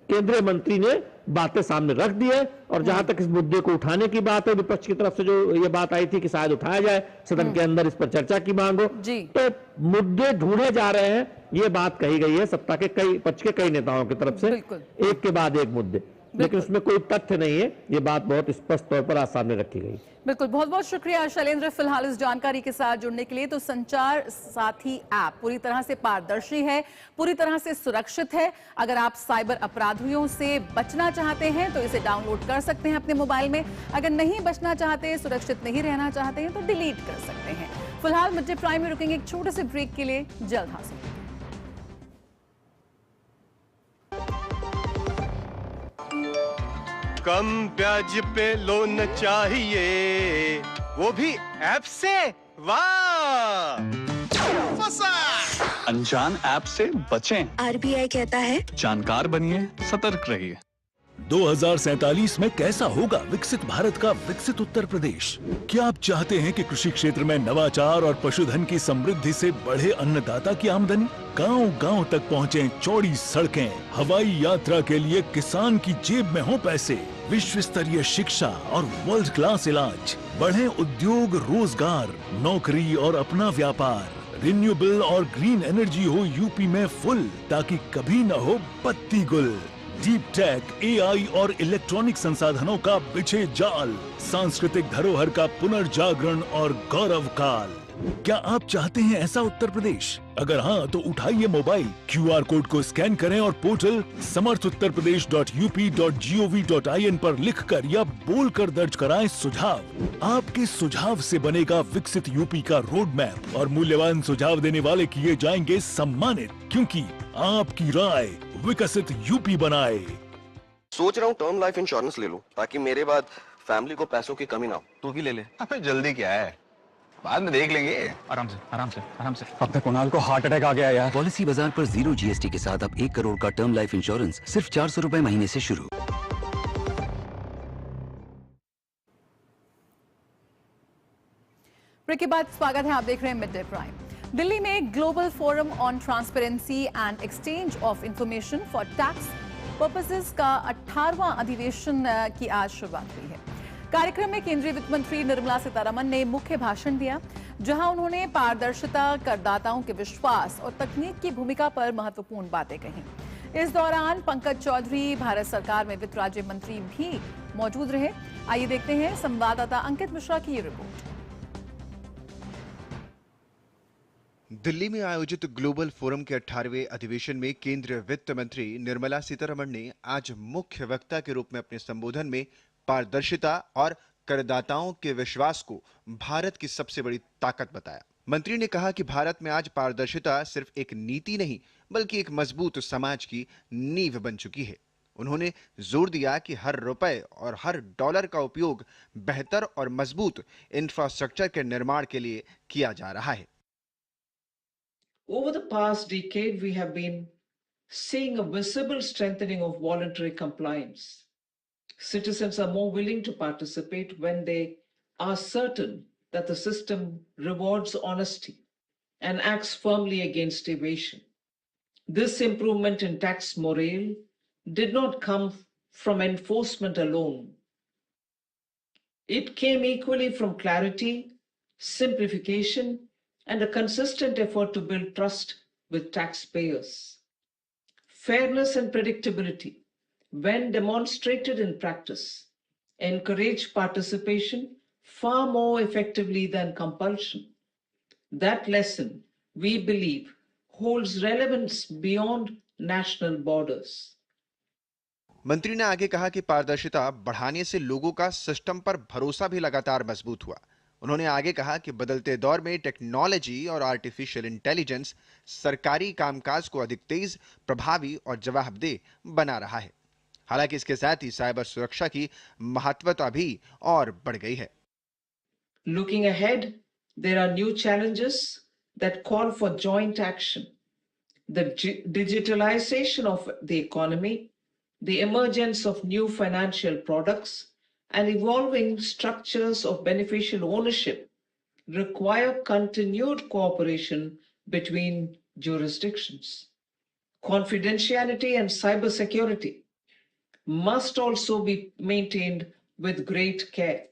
केंद्रीय मंत्री ने बातें सामने रख दी है। और जहां तक इस मुद्दे को उठाने की बात है, विपक्ष की तरफ से जो ये बात आई थी कि शायद उठाया जाए, सदन के अंदर इस पर चर्चा की मांग हो, तो मुद्दे ढूंढे जा रहे हैं, ये बात कही गई है सत्ता के कई पक्ष के कई नेताओं की तरफ से, एक के बाद एक मुद्दे, लेकिन उसमें कोई तथ्य नहीं है। ये बात बहुत स्पष्ट तौर पर आज सामने रखी गई। बिल्कुल, बहुत बहुत शुक्रिया शैलेंद्र फिलहाल इस जानकारी के साथ जुड़ने के लिए। तो संचार साथी ऐप पूरी तरह से पारदर्शी है, पूरी तरह से सुरक्षित है। अगर आप साइबर अपराधियों से बचना चाहते हैं तो इसे डाउनलोड कर सकते हैं अपने मोबाइल में। अगर नहीं बचना चाहते, सुरक्षित नहीं रहना चाहते हैं तो डिलीट कर सकते हैं। फिलहाल मिड डे प्राइम में रुकेंगे एक छोटे से ब्रेक के लिए, जल्द हाजिर। कम ब्याज पे लोन चाहिए, वो भी ऐप से। वाह, फंसा। अनजान ऐप से बचें। RBI कहता है जानकार बनिए, सतर्क रहिए। 2047 में कैसा होगा विकसित भारत का विकसित उत्तर प्रदेश? क्या आप चाहते हैं कि कृषि क्षेत्र में नवाचार और पशुधन की समृद्धि से बढ़े अन्नदाता की आमदनी, गांव-गांव तक पहुंचे चौड़ी सड़कें, हवाई यात्रा के लिए किसान की जेब में हो पैसे, विश्व स्तरीय शिक्षा और वर्ल्ड क्लास इलाज, बढ़े उद्योग, रोजगार, नौकरी और अपना व्यापार, रिन्यूएबल और ग्रीन एनर्जी हो यूपी में फुल, ताकि कभी न हो बत्ती गुल। डीप टेक, एआई और इलेक्ट्रॉनिक संसाधनों का बिछे जाल, सांस्कृतिक धरोहर का पुनर्जागरण और गौरव काल। क्या आप चाहते हैं ऐसा उत्तर प्रदेश? अगर हाँ तो उठाइए मोबाइल, क्यूआर कोड को स्कैन करें और पोर्टल samarthuttarpradesh.up.gov.in पर लिखकर या बोलकर दर्ज कराएं सुझाव। आपके सुझाव से बनेगा विकसित यूपी का रोड मैप और मूल्यवान सुझाव देने वाले किए जाएंगे सम्मानित, क्योंकि आपकी राय विकसित यूपी बनाए। सोच रहा हूँ टर्म लाइफ इंश्योरेंस ले लूं ताकि मेरे बाद फैमिली को पैसों की कमी ना हो। तू भी ले ले। अबे जल्दी क्या है, बाद में देख लेंगे। आराम से आराम से आराम से। अब तक कुणाल को हार्ट अटैक आ गया यार। पॉलिसी बाजार पर 0 GST के साथ अब 1 करोड़ का टर्म लाइफ इंश्योरेंस सिर्फ 400 रुपए महीने से शुरू। ब्रेक के बाद स्वागत है, आप देख रहे हैं मिड डे प्राइम। दिल्ली में global forum on transparency and exchange of information for tax purposes का 18वां अधिवेशन की आज शुरुआत हुई है। कार्यक्रम में केंद्रीय वित्त मंत्री निर्मला सीतारमण ने मुख्य भाषण दिया, जहां उन्होंने पारदर्शिता, करदाताओं के विश्वास और तकनीक की भूमिका पर महत्वपूर्ण बातें कही। इस दौरान पंकज चौधरी, भारत सरकार में वित्त राज्य मंत्री भी मौजूद रहे। आइए देखते हैं संवाददाता अंकित मिश्रा की ये रिपोर्ट। दिल्ली में आयोजित ग्लोबल फोरम के 18वें अधिवेशन में केंद्रीय वित्त मंत्री निर्मला सीतारमण ने आज मुख्य वक्ता के रूप में अपने संबोधन में पारदर्शिता और करदाताओं के विश्वास को भारत की सबसे बड़ी ताकत बताया। मंत्री ने कहा कि भारत में आज पारदर्शिता सिर्फ एक नीति नहीं बल्कि एक मजबूत समाज की नींव बन चुकी है। उन्होंने जोर दिया कि हर रुपए और हर डॉलर का उपयोग बेहतर और मजबूत इंफ्रास्ट्रक्चर के निर्माण के लिए किया जा रहा है। Over the past decade, we have been seeing a visible strengthening of voluntary compliance. Citizens are more willing to participate when they are certain that the system rewards honesty and acts firmly against evasion. This improvement in tax morale did not come from enforcement alone. It came equally from clarity, simplification, and a consistent effort to build trust with taxpayers. Fairness and predictability, when demonstrated in practice, encourage participation far more effectively than compulsion. That lesson, we believe, holds relevance beyond national borders. मंत्री ने आगे कहा कि पारदर्शिता बढ़ाने से लोगों का सिस्टम पर भरोसा भी लगातार मजबूत हुआ। उन्होंने आगे कहा कि बदलते दौर में टेक्नोलॉजी और आर्टिफिशियल इंटेलिजेंस सरकारी कामकाज को अधिक तेज, प्रभावी और जवाबदेह बना रहा है। हालांकि इसके साथ ही साइबर सुरक्षा की महत्वता भी और बढ़ गई है। Looking ahead, there are new challenges that call for joint action. The digitalization of the economy, the emergence of new financial products, and evolving structures of beneficial ownership require continued cooperation between jurisdictions. Confidentiality and cybersecurity must also be maintained with great care.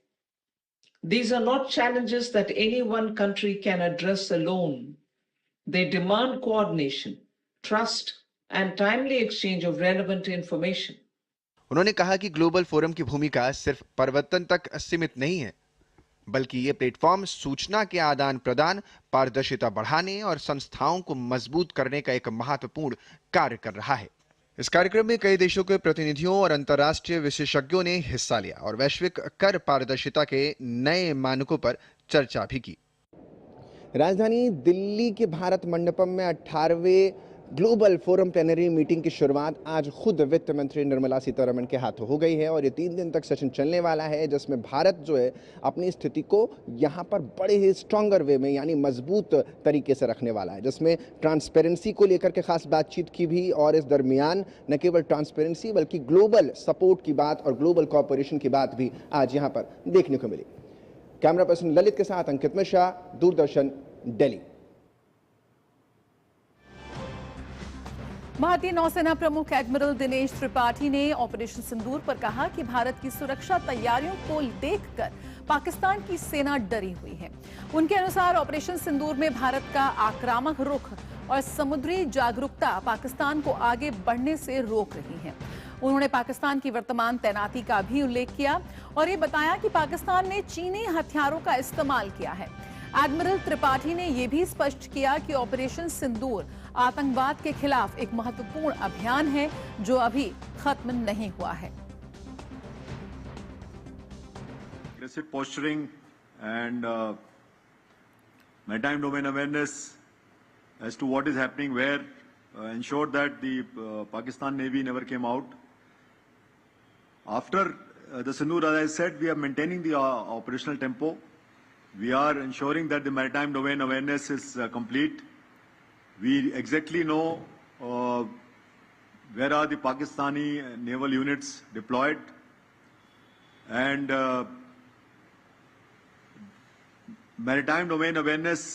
These are not challenges that any one country can address alone. They demand coordination, trust, and timely exchange of relevant information. उन्होंने कहा कि ग्लोबल फोरम की भूमिका सिर्फ प्रवर्तन तक सीमित नहीं है, बल्कि ये प्लेटफॉर्म सूचना के आदान प्रदान, पारदर्शिता बढ़ाने और संस्थाओं को मजबूत करने का एक महत्वपूर्ण कार्य कर रहा है। इस कार्यक्रम में कई देशों के प्रतिनिधियों और अंतर्राष्ट्रीय विशेषज्ञों ने हिस्सा लिया और वैश्विक कर पारदर्शिता के नए मानकों पर चर्चा भी की। राजधानी दिल्ली के भारत मंडपम में 18वें ग्लोबल फोरम प्लेनरी मीटिंग की शुरुआत आज खुद वित्त मंत्री निर्मला सीतारमण के हाथों हो गई है और ये 3 दिन तक सेशन चलने वाला है, जिसमें भारत जो है अपनी स्थिति को यहाँ पर बड़े ही स्ट्रॉन्गर वे में यानी मजबूत तरीके से रखने वाला है, जिसमें ट्रांसपेरेंसी को लेकर के खास बातचीत की भी और इस दरमियान न केवल ट्रांसपेरेंसी बल्कि ग्लोबल सपोर्ट की बात और ग्लोबल कॉर्पोरेशन की बात भी आज यहाँ पर देखने को मिली। कैमरा पर्सन ललित के साथ अंकित मिश्रा, दूरदर्शन, दिल्ली। भारतीय नौसेना प्रमुख एडमिरल दिनेश त्रिपाठी ने ऑपरेशन सिंदूर पर कहा कि भारत की सुरक्षा तैयारियों को देखकर पाकिस्तान की सेना डरी हुई है। उनके अनुसार ऑपरेशन सिंदूर में भारत का आक्रामक रुख और समुद्री जागरूकता पाकिस्तान को आगे बढ़ने से रोक रही है। उन्होंने पाकिस्तान की वर्तमान तैनाती का भी उल्लेख किया और ये बताया कि पाकिस्तान ने चीनी हथियारों का इस्तेमाल किया है। एडमिरल त्रिपाठी ने यह भी स्पष्ट किया कि ऑपरेशन सिंदूर आतंकवाद के खिलाफ एक महत्वपूर्ण अभियान है जो अभी खत्म नहीं हुआ है। Aggressive posturing and maritime domain awareness as to what is happening where ensured that the Pakistan Navy never came out. After the Sindoor, as I said, we are maintaining the operational tempo. We are ensuring that the maritime domain awareness is complete. We exactly know where are the Pakistani naval units deployed, and maritime domain awareness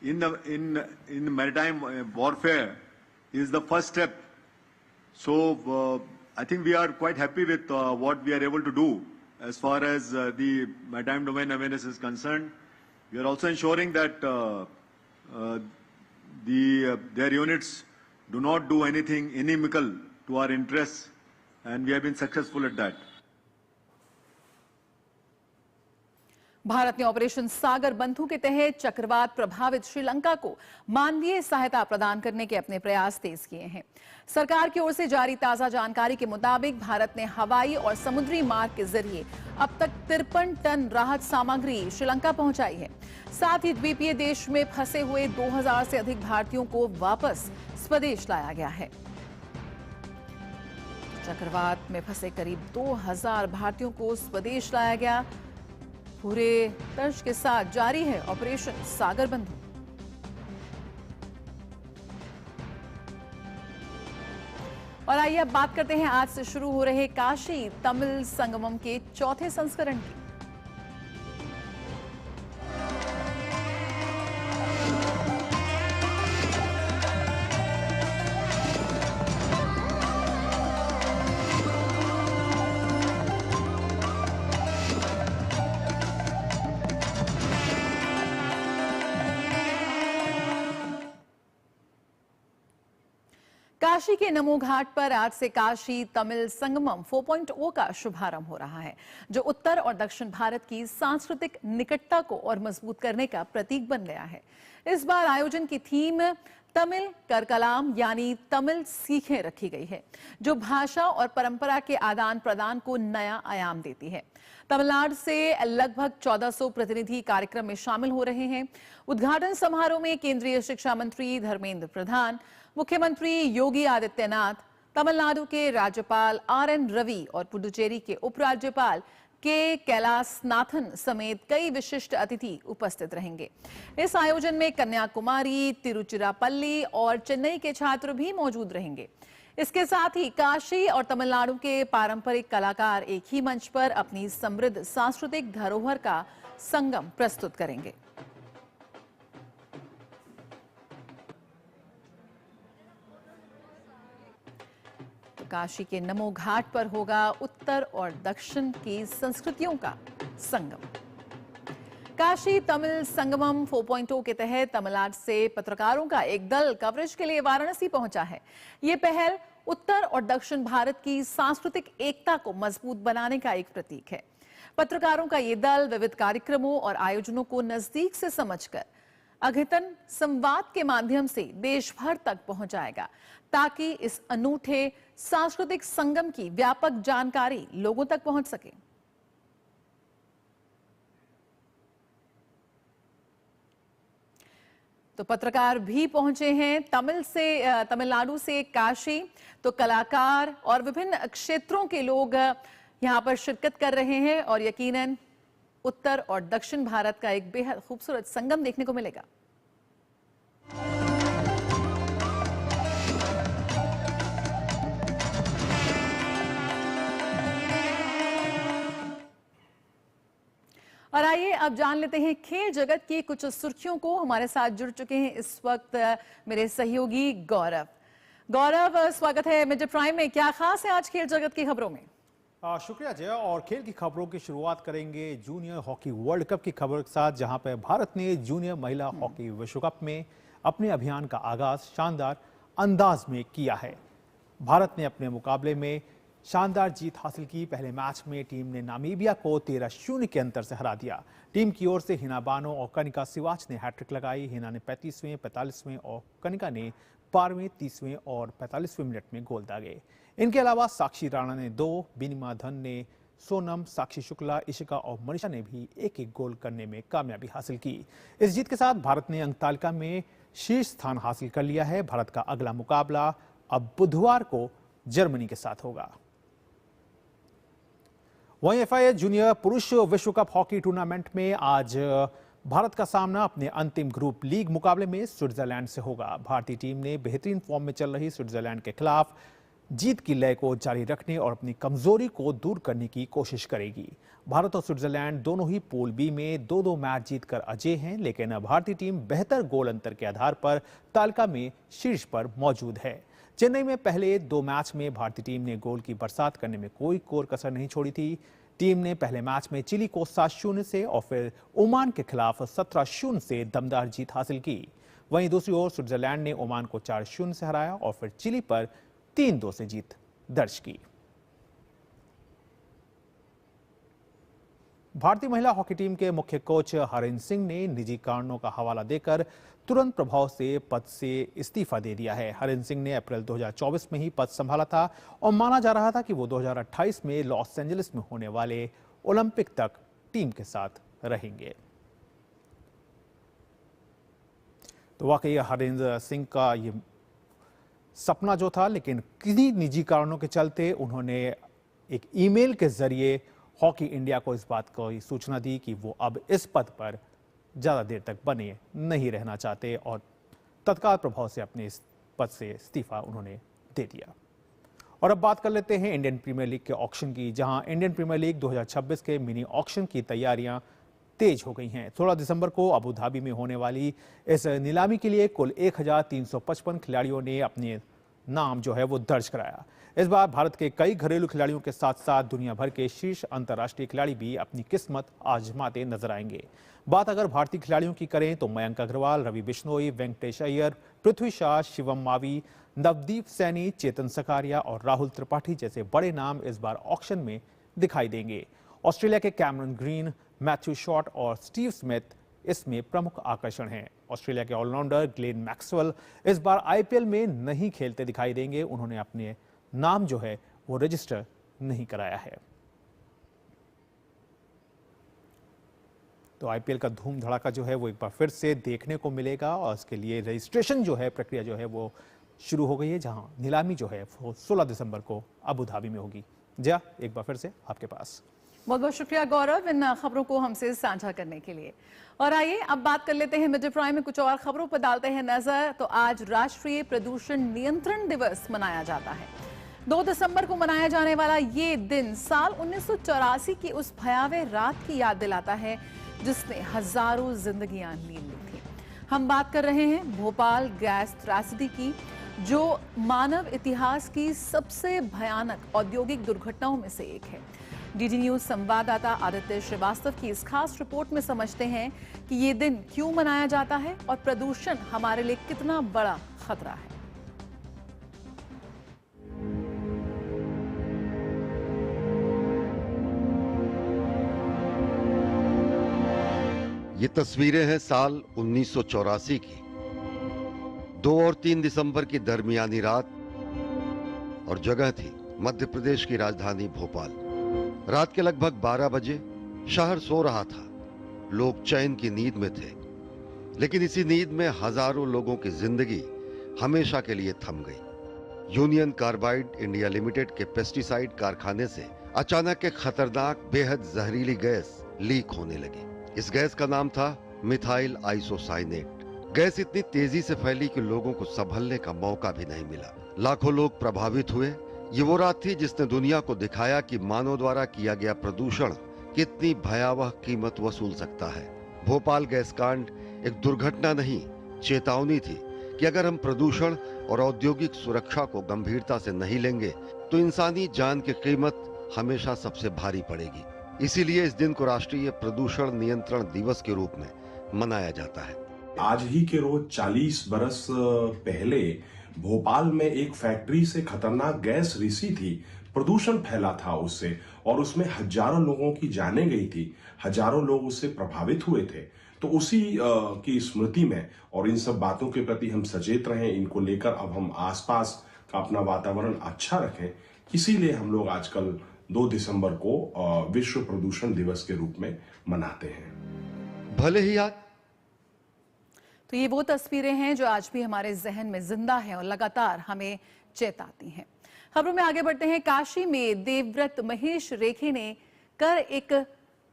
in maritime warfare is the first step. So I think we are quite happy with what we are able to do as far as the maritime domain awareness is concerned. We are also ensuring that their units do not do anything inimical to our interests, and we have been successful at that. Bharat ने ऑपरेशन सागर बंधु के तहत चक्रवात प्रभावित श्रीलंका को मानवीय सहायता प्रदान करने के अपने प्रयास तेज किए हैं। सरकार की ओर से जारी ताजा जानकारी के मुताबिक भारत ने हवाई और समुद्री मार्ग के जरिए अब तक 53 टन राहत सामग्री श्रीलंका पहुंचाई है। साथ ही द्वीपीय देश में फंसे हुए 2000 से अधिक भारतीयों को वापस स्वदेश लाया गया है। चक्रवात में फंसे करीब 2000 भारतीयों को स्वदेश लाया गया। पूरे तर्ज के साथ जारी है ऑपरेशन सागर बंधु। और आइए अब बात करते हैं आज से शुरू हो रहे काशी तमिल संगमम के चौथे संस्करण की। काशी के नमो घाट पर आज से काशी तमिल संगमम 4.0 का शुभारंभ हो रहा है, जो उत्तर और दक्षिण भारत की सांस्कृतिक निकटता को और मजबूत करने का प्रतीक बन गया है। इस बार आयोजन की थीम तमिल करकलाम यानी तमिल सीखें रखी गई है, जो भाषा और परंपरा के आदान प्रदान को नया आयाम देती है। तमिलनाडु से लगभग 1400 प्रतिनिधि कार्यक्रम में शामिल हो रहे हैं। उद्घाटन समारोह में केंद्रीय शिक्षा मंत्री धर्मेंद्र प्रधान, मुख्यमंत्री योगी आदित्यनाथ, तमिलनाडु के राज्यपाल आर.एन. रवि और पुडुचेरी के उपराज्यपाल के कैलासनाथन समेत कई विशिष्ट अतिथि उपस्थित रहेंगे। इस आयोजन में कन्याकुमारी, तिरुचिरापल्ली और चेन्नई के छात्र भी मौजूद रहेंगे। इसके साथ ही काशी और तमिलनाडु के पारंपरिक कलाकार एक ही मंच पर अपनी समृद्ध सांस्कृतिक धरोहर का संगम प्रस्तुत करेंगे। काशी के नमो घाट पर होगा उत्तर और दक्षिण की संस्कृतियों का संगम। काशी तमिल संगमम 4.0 के तहत तमिलनाडु से पत्रकारों का एक दल कवरेज के लिए वाराणसी पहुंचा है। ये पहल उत्तर और दक्षिण भारत की सांस्कृतिक एकता को मजबूत बनाने का एक प्रतीक है। पत्रकारों का ये दल विविध कार्यक्रमों और आयोजनों को नजदीक से समझकर अद्यतन संवाद के माध्यम से देश भर तक पहुंचाएगा, ताकि इस अनूठे सांस्कृतिक संगम की व्यापक जानकारी लोगों तक पहुंच सके। तो पत्रकार भी पहुंचे हैं तमिलनाडु से काशी। तो कलाकार और विभिन्न क्षेत्रों के लोग यहां पर शिरकत कर रहे हैं और यकीनन उत्तर और दक्षिण भारत का एक बेहद खूबसूरत संगम देखने को मिलेगा। और आइए अब जान लेते हैं खेल जगत की कुछ सुर्खियों को। हमारे साथ जुड़ चुके हैं इस वक्त मेरे सहयोगी गौरव। गौरव, स्वागत है मिड प्राइम में। क्या खास है आज खेल जगत की खबरों में? शुक्रिया जया। और खेल की खबरों की शुरुआत करेंगे जूनियर हॉकी वर्ल्ड कप की खबर के साथ, जहां पर भारत ने जूनियर महिला हॉकी विश्व कप में अपने अभियान का आगाज शानदार अंदाज में किया है। भारत ने अपने मुकाबले में शानदार जीत हासिल की। पहले मैच में टीम ने नामीबिया को 13-0 के अंतर से हरा दिया। टीम की ओर से हिना बानो और कनिका सिवाच ने हैट्रिक लगाई। हिना ने 35वें, 45वें और कनिका ने 12वें, 30वें और 45वें मिनट में गोल दागे। इनके अलावा साक्षी राणा ने 2, बिनिमा धन ने, सोनम, साक्षी शुक्ला, इशिका और मनीषा ने भी एक-एक गोल करने में कामयाबी हासिल की। इस जीत के साथ भारत ने अंक तालिका में शीर्ष स्थान हासिल कर लिया है। भारत का अगला मुकाबला अब बुधवार को जर्मनी के साथ होगा। वहीं FIH जूनियर पुरुष विश्व कप हॉकी टूर्नामेंट में आज भारत का सामना अपने अंतिम ग्रुप लीग मुकाबले में स्विट्जरलैंड से होगा। भारतीय टीम ने बेहतरीन फॉर्म में चल रही स्विट्जरलैंड के खिलाफ जीत की लय को जारी रखने और अपनी कमजोरी को दूर करने की कोशिश करेगी। भारत और स्विट्जरलैंड दोनों ही पूल बी में 2-2 मैच जीतकर अजेय हैं, लेकिन भारतीय टीम बेहतर गोल अंतर के आधार पर तालिका में शीर्ष पर मौजूद है। चेन्नई में पहले 2 मैच में भारतीय टीम ने गोल की बरसात करने में कोई कोर कसर नहीं छोड़ी थी। टीम ने पहले मैच में चिली को 7-0 से और फिर ओमान के खिलाफ 17-0 से दमदार जीत हासिल की। वहीं दूसरी ओर स्विट्जरलैंड ने ओमान को 4-0 से हराया और फिर चिली पर 3-2 से जीत दर्ज की। भारतीय महिला हॉकी टीम के मुख्य कोच हरिंदर सिंह ने निजी कारणों का हवाला देकर तुरंत प्रभाव से पद से इस्तीफा दे दिया है। हरिंदर सिंह ने अप्रैल 2024 में ही पद संभाला था और माना जा रहा था कि वो 2028 में लॉस एंजलिस में होने वाले ओलंपिक तक टीम के साथ रहेंगे। तो वाकई हरिंदर सिंह का ये सपना जो था, लेकिन किन्हीं निजी कारणों के चलते उन्होंने एक ईमेल के जरिए हॉकी इंडिया को इस बात की सूचना दी कि वो अब इस पद पर ज़्यादा देर तक बने नहीं रहना चाहते और तत्काल प्रभाव से अपने इस पद से इस्तीफा उन्होंने दे दिया। और अब बात कर लेते हैं इंडियन प्रीमियर लीग के ऑक्शन की, जहां इंडियन प्रीमियर लीग 2026 के मिनी ऑक्शन की तैयारियां तेज हो गई हैं। 16 दिसंबर को अबू धाबी में होने वाली इस नीलामी के लिए कुल 1355 खिलाड़ियों ने अपने नाम जो है वो दर्ज कराया। इस बार भारत के कई घरेलू खिलाड़ियों के साथ साथ दुनिया भर के शीर्ष अंतर्राष्ट्रीय खिलाड़ी भी अपनी किस्मत आजमाते नजर आएंगे। बात अगर भारतीय खिलाड़ियों की करें तो मयंक अग्रवाल, रवि बिश्नोई, वेंकटेश अय्यर, पृथ्वी शाह, शिवम मावी, नवदीप सैनी, चेतन सकारिया और राहुल त्रिपाठी जैसे बड़े नाम इस बार ऑक्शन में दिखाई देंगे। ऑस्ट्रेलिया के कैमरन ग्रीन, मैथ्यू शॉट और स्टीव स्मिथ इसमें प्रमुख आकर्षण हैं। ऑस्ट्रेलिया के ऑलराउंडर ग्लेन मैक्सवेल इस बार IPL में नहीं खेलते दिखाई देंगे। उन्होंने अपने नाम जो है वो रजिस्टर नहीं कराया है। तो IPL का धूम धड़ाका जो है वो एक बार फिर से देखने को मिलेगा और इसके लिए रजिस्ट्रेशन जो है प्रक्रिया जो है वो शुरू हो गई है, जहां नीलामी जो है वो 16 दिसंबर को अबू धाबी में होगी। जया, एक बार फिर से आपके पास। बहुत बहुत शुक्रिया गौरव इन खबरों को हमसे साझा करने के लिए। और आइए अब बात कर लेते हैं मिड प्राइम में कुछ और खबरों पर डालते हैं नजर। तो आज राष्ट्रीय प्रदूषण नियंत्रण दिवस मनाया जाता है। 2 दिसंबर को मनाया जाने वाला ये दिन साल 1984 की उस भयावह रात की याद दिलाता है जिसने हजारों जिंदगियां लीन ली थी। हम बात कर रहे हैं भोपाल गैस त्रासदी की, जो मानव इतिहास की सबसे भयानक औद्योगिक दुर्घटनाओं में से एक है। DD न्यूज संवाददाता आदित्य श्रीवास्तव की इस खास रिपोर्ट में समझते हैं कि ये दिन क्यों मनाया जाता है और प्रदूषण हमारे लिए कितना बड़ा खतरा है। ये तस्वीरें हैं साल 1984 की। 2 और 3 दिसंबर की दरमियानी रात और जगह थी मध्य प्रदेश की राजधानी भोपाल। रात के लगभग 12 बजे शहर सो रहा था, लोग चैन की नींद में थे। लेकिन इसी नींद में हजारों लोगों की जिंदगी हमेशा के लिए थम गई। यूनियन कार्बाइड इंडिया लिमिटेड के पेस्टिसाइड कारखाने से अचानक एक खतरनाक बेहद जहरीली गैस लीक होने लगी। इस गैस का नाम था मिथाइल आइसोसाइनेट। गैस इतनी तेजी से फैली कि लोगों को संभलने का मौका भी नहीं मिला। लाखों लोग प्रभावित हुए। ये वो रात थी जिसने दुनिया को दिखाया कि मानव द्वारा किया गया प्रदूषण कितनी भयावह कीमत वसूल सकता है। भोपाल गैस कांड एक दुर्घटना नहीं, चेतावनी थी कि अगर हम प्रदूषण और औद्योगिक सुरक्षा को गंभीरता से नहीं लेंगे तो इंसानी जान की कीमत हमेशा सबसे भारी पड़ेगी। इसीलिए इस दिन को राष्ट्रीय प्रदूषण नियंत्रण दिवस के रूप में मनाया जाता है। आज ही के रोज 40 बरस पहले भोपाल में एक फैक्ट्री से खतरनाक गैस रिसी थी। प्रदूषण फैला था उससे और उसमें हजारों लोगों की जानें गई थी, हजारों लोग उससे प्रभावित हुए थे। तो उसी की स्मृति में और इन सब बातों के प्रति हम सचेत रहें, इनको लेकर अब हम आसपास का अपना वातावरण अच्छा रखें। इसीलिए हम लोग आजकल 2 दिसंबर को विश्व प्रदूषण दिवस के रूप में मनाते हैं। भले ही आज तो ये वो तस्वीरें हैं जो आज भी हमारे जहन में जिंदा हैं और लगातार हमें चेताती हैं। खबरों में आगे बढ़ते हैं। काशी में देवव्रत महेश रेखे ने कर एक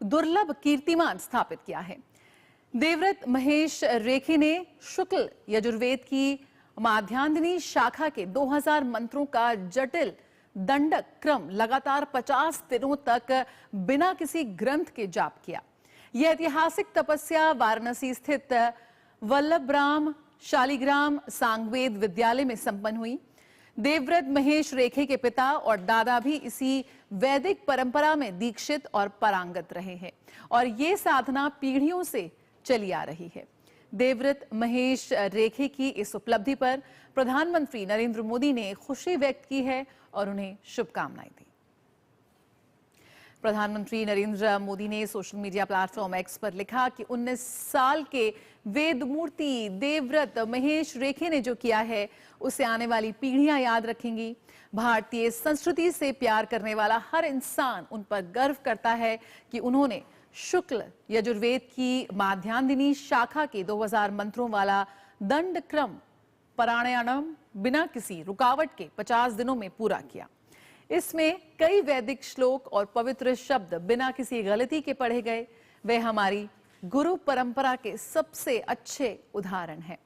दुर्लभ कीर्तिमान स्थापित किया है। देवव्रत महेश रेखे ने शुक्ल यजुर्वेद की माध्यान्हिनी शाखा के 2000 मंत्रों का जटिल दंडक क्रम लगातार 50 दिनों तक बिना किसी ग्रंथ के जाप किया। यह ऐतिहासिक तपस्या वाराणसी स्थित वल्लभराम शालिग्राम सांगवेद विद्यालय में संपन्न हुई। देवव्रत महेश रेखे के पिता और दादा भी इसी वैदिक परंपरा में दीक्षित और पारंगत रहे हैं और ये साधना पीढ़ियों से चली आ रही है। देवव्रत महेश रेखे की इस उपलब्धि पर प्रधानमंत्री नरेंद्र मोदी ने खुशी व्यक्त की है और उन्हें शुभकामनाएं दी। प्रधानमंत्री नरेंद्र मोदी ने सोशल मीडिया प्लेटफॉर्म एक्स पर लिखा कि 19 साल के वेद मूर्ति देवव्रत महेश रेखे ने जो किया है उसे आने वाली पीढ़ियां याद रखेंगी। भारतीय संस्कृति से प्यार करने वाला हर इंसान उन पर गर्व करता है कि उन्होंने शुक्ल यजुर्वेद की माध्यान्हिनी शाखा के 2000 मंत्रों वाला दंड क्रम पारायणम बिना किसी रुकावट के 50 दिनों में पूरा किया। इसमें कई वैदिक श्लोक और पवित्र शब्द बिना किसी गलती के पढ़े गए। वे हमारी गुरु परंपरा के सबसे अच्छे उदाहरण हैं।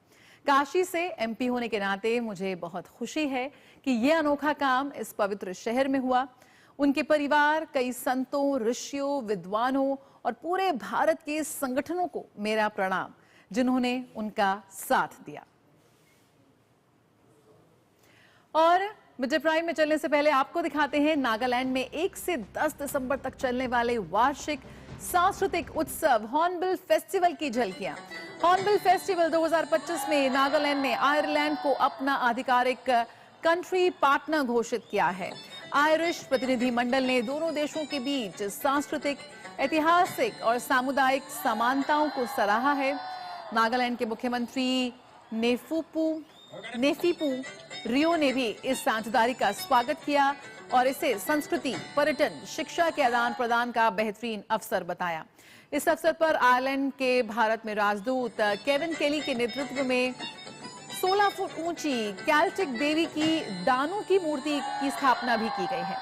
काशी से एमपी होने के नाते मुझे बहुत खुशी है कि यह अनोखा काम इस पवित्र शहर में हुआ। उनके परिवार, कई संतों, ऋषियों, विद्वानों और पूरे भारत के संगठनों को मेरा प्रणाम, जिन्होंने उनका साथ दिया। और मिड डे प्राइम में चलने से पहले आपको दिखाते हैं नागालैंड में 1 से 10 दिसंबर तक चलने वाले वार्षिक सांस्कृतिक उत्सव हॉर्नबिल फेस्टिवल की झलकियां। हॉर्नबिल फेस्टिवल 2025 में नागालैंड ने आयरलैंड को अपना आधिकारिक कंट्री पार्टनर घोषित किया है। आयरिश प्रतिनिधि मंडल ने दोनों देशों के बीच सांस्कृतिक, ऐतिहासिक और सामुदायिक समानताओं को सराहा है। नागालैंड के मुख्यमंत्री नेफीपू रियो ने भी इस साझेदारी का स्वागत किया और इसे संस्कृति, पर्यटन, शिक्षा के आदान प्रदान का बेहतरीन अवसर बताया। इस अवसर पर आयरलैंड के भारत में राजदूत केविन केली के नेतृत्व में 16 फुट ऊंची कैल्टिक देवी की दानों की मूर्ति की स्थापना भी की गई है।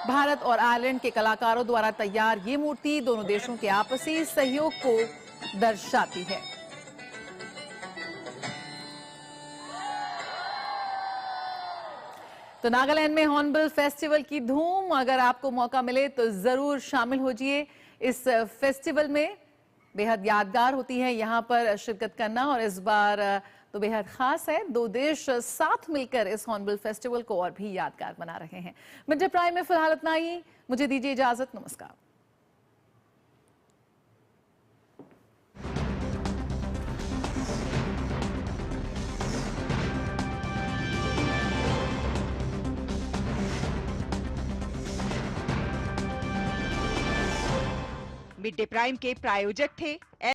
भारत और आयरलैंड के कलाकारों द्वारा तैयार ये मूर्ति दोनों देशों के आपसी सहयोग को दर्शाती है। तो नागालैंड में हॉर्नबिल फेस्टिवल की धूम, अगर आपको मौका मिले तो जरूर शामिल हो जाइए इस फेस्टिवल में। बेहद यादगार होती है यहाँ पर शिरकत करना और इस बार तो बेहद खास है। 2 देश साथ मिलकर इस हॉर्नबिल फेस्टिवल को और भी यादगार बना रहे हैं। मिड डे प्राइम में फिलहाल इतना ही। मुझे दीजिए इजाजत। नमस्कार। मिड डे प्राइम के प्रायोजक थे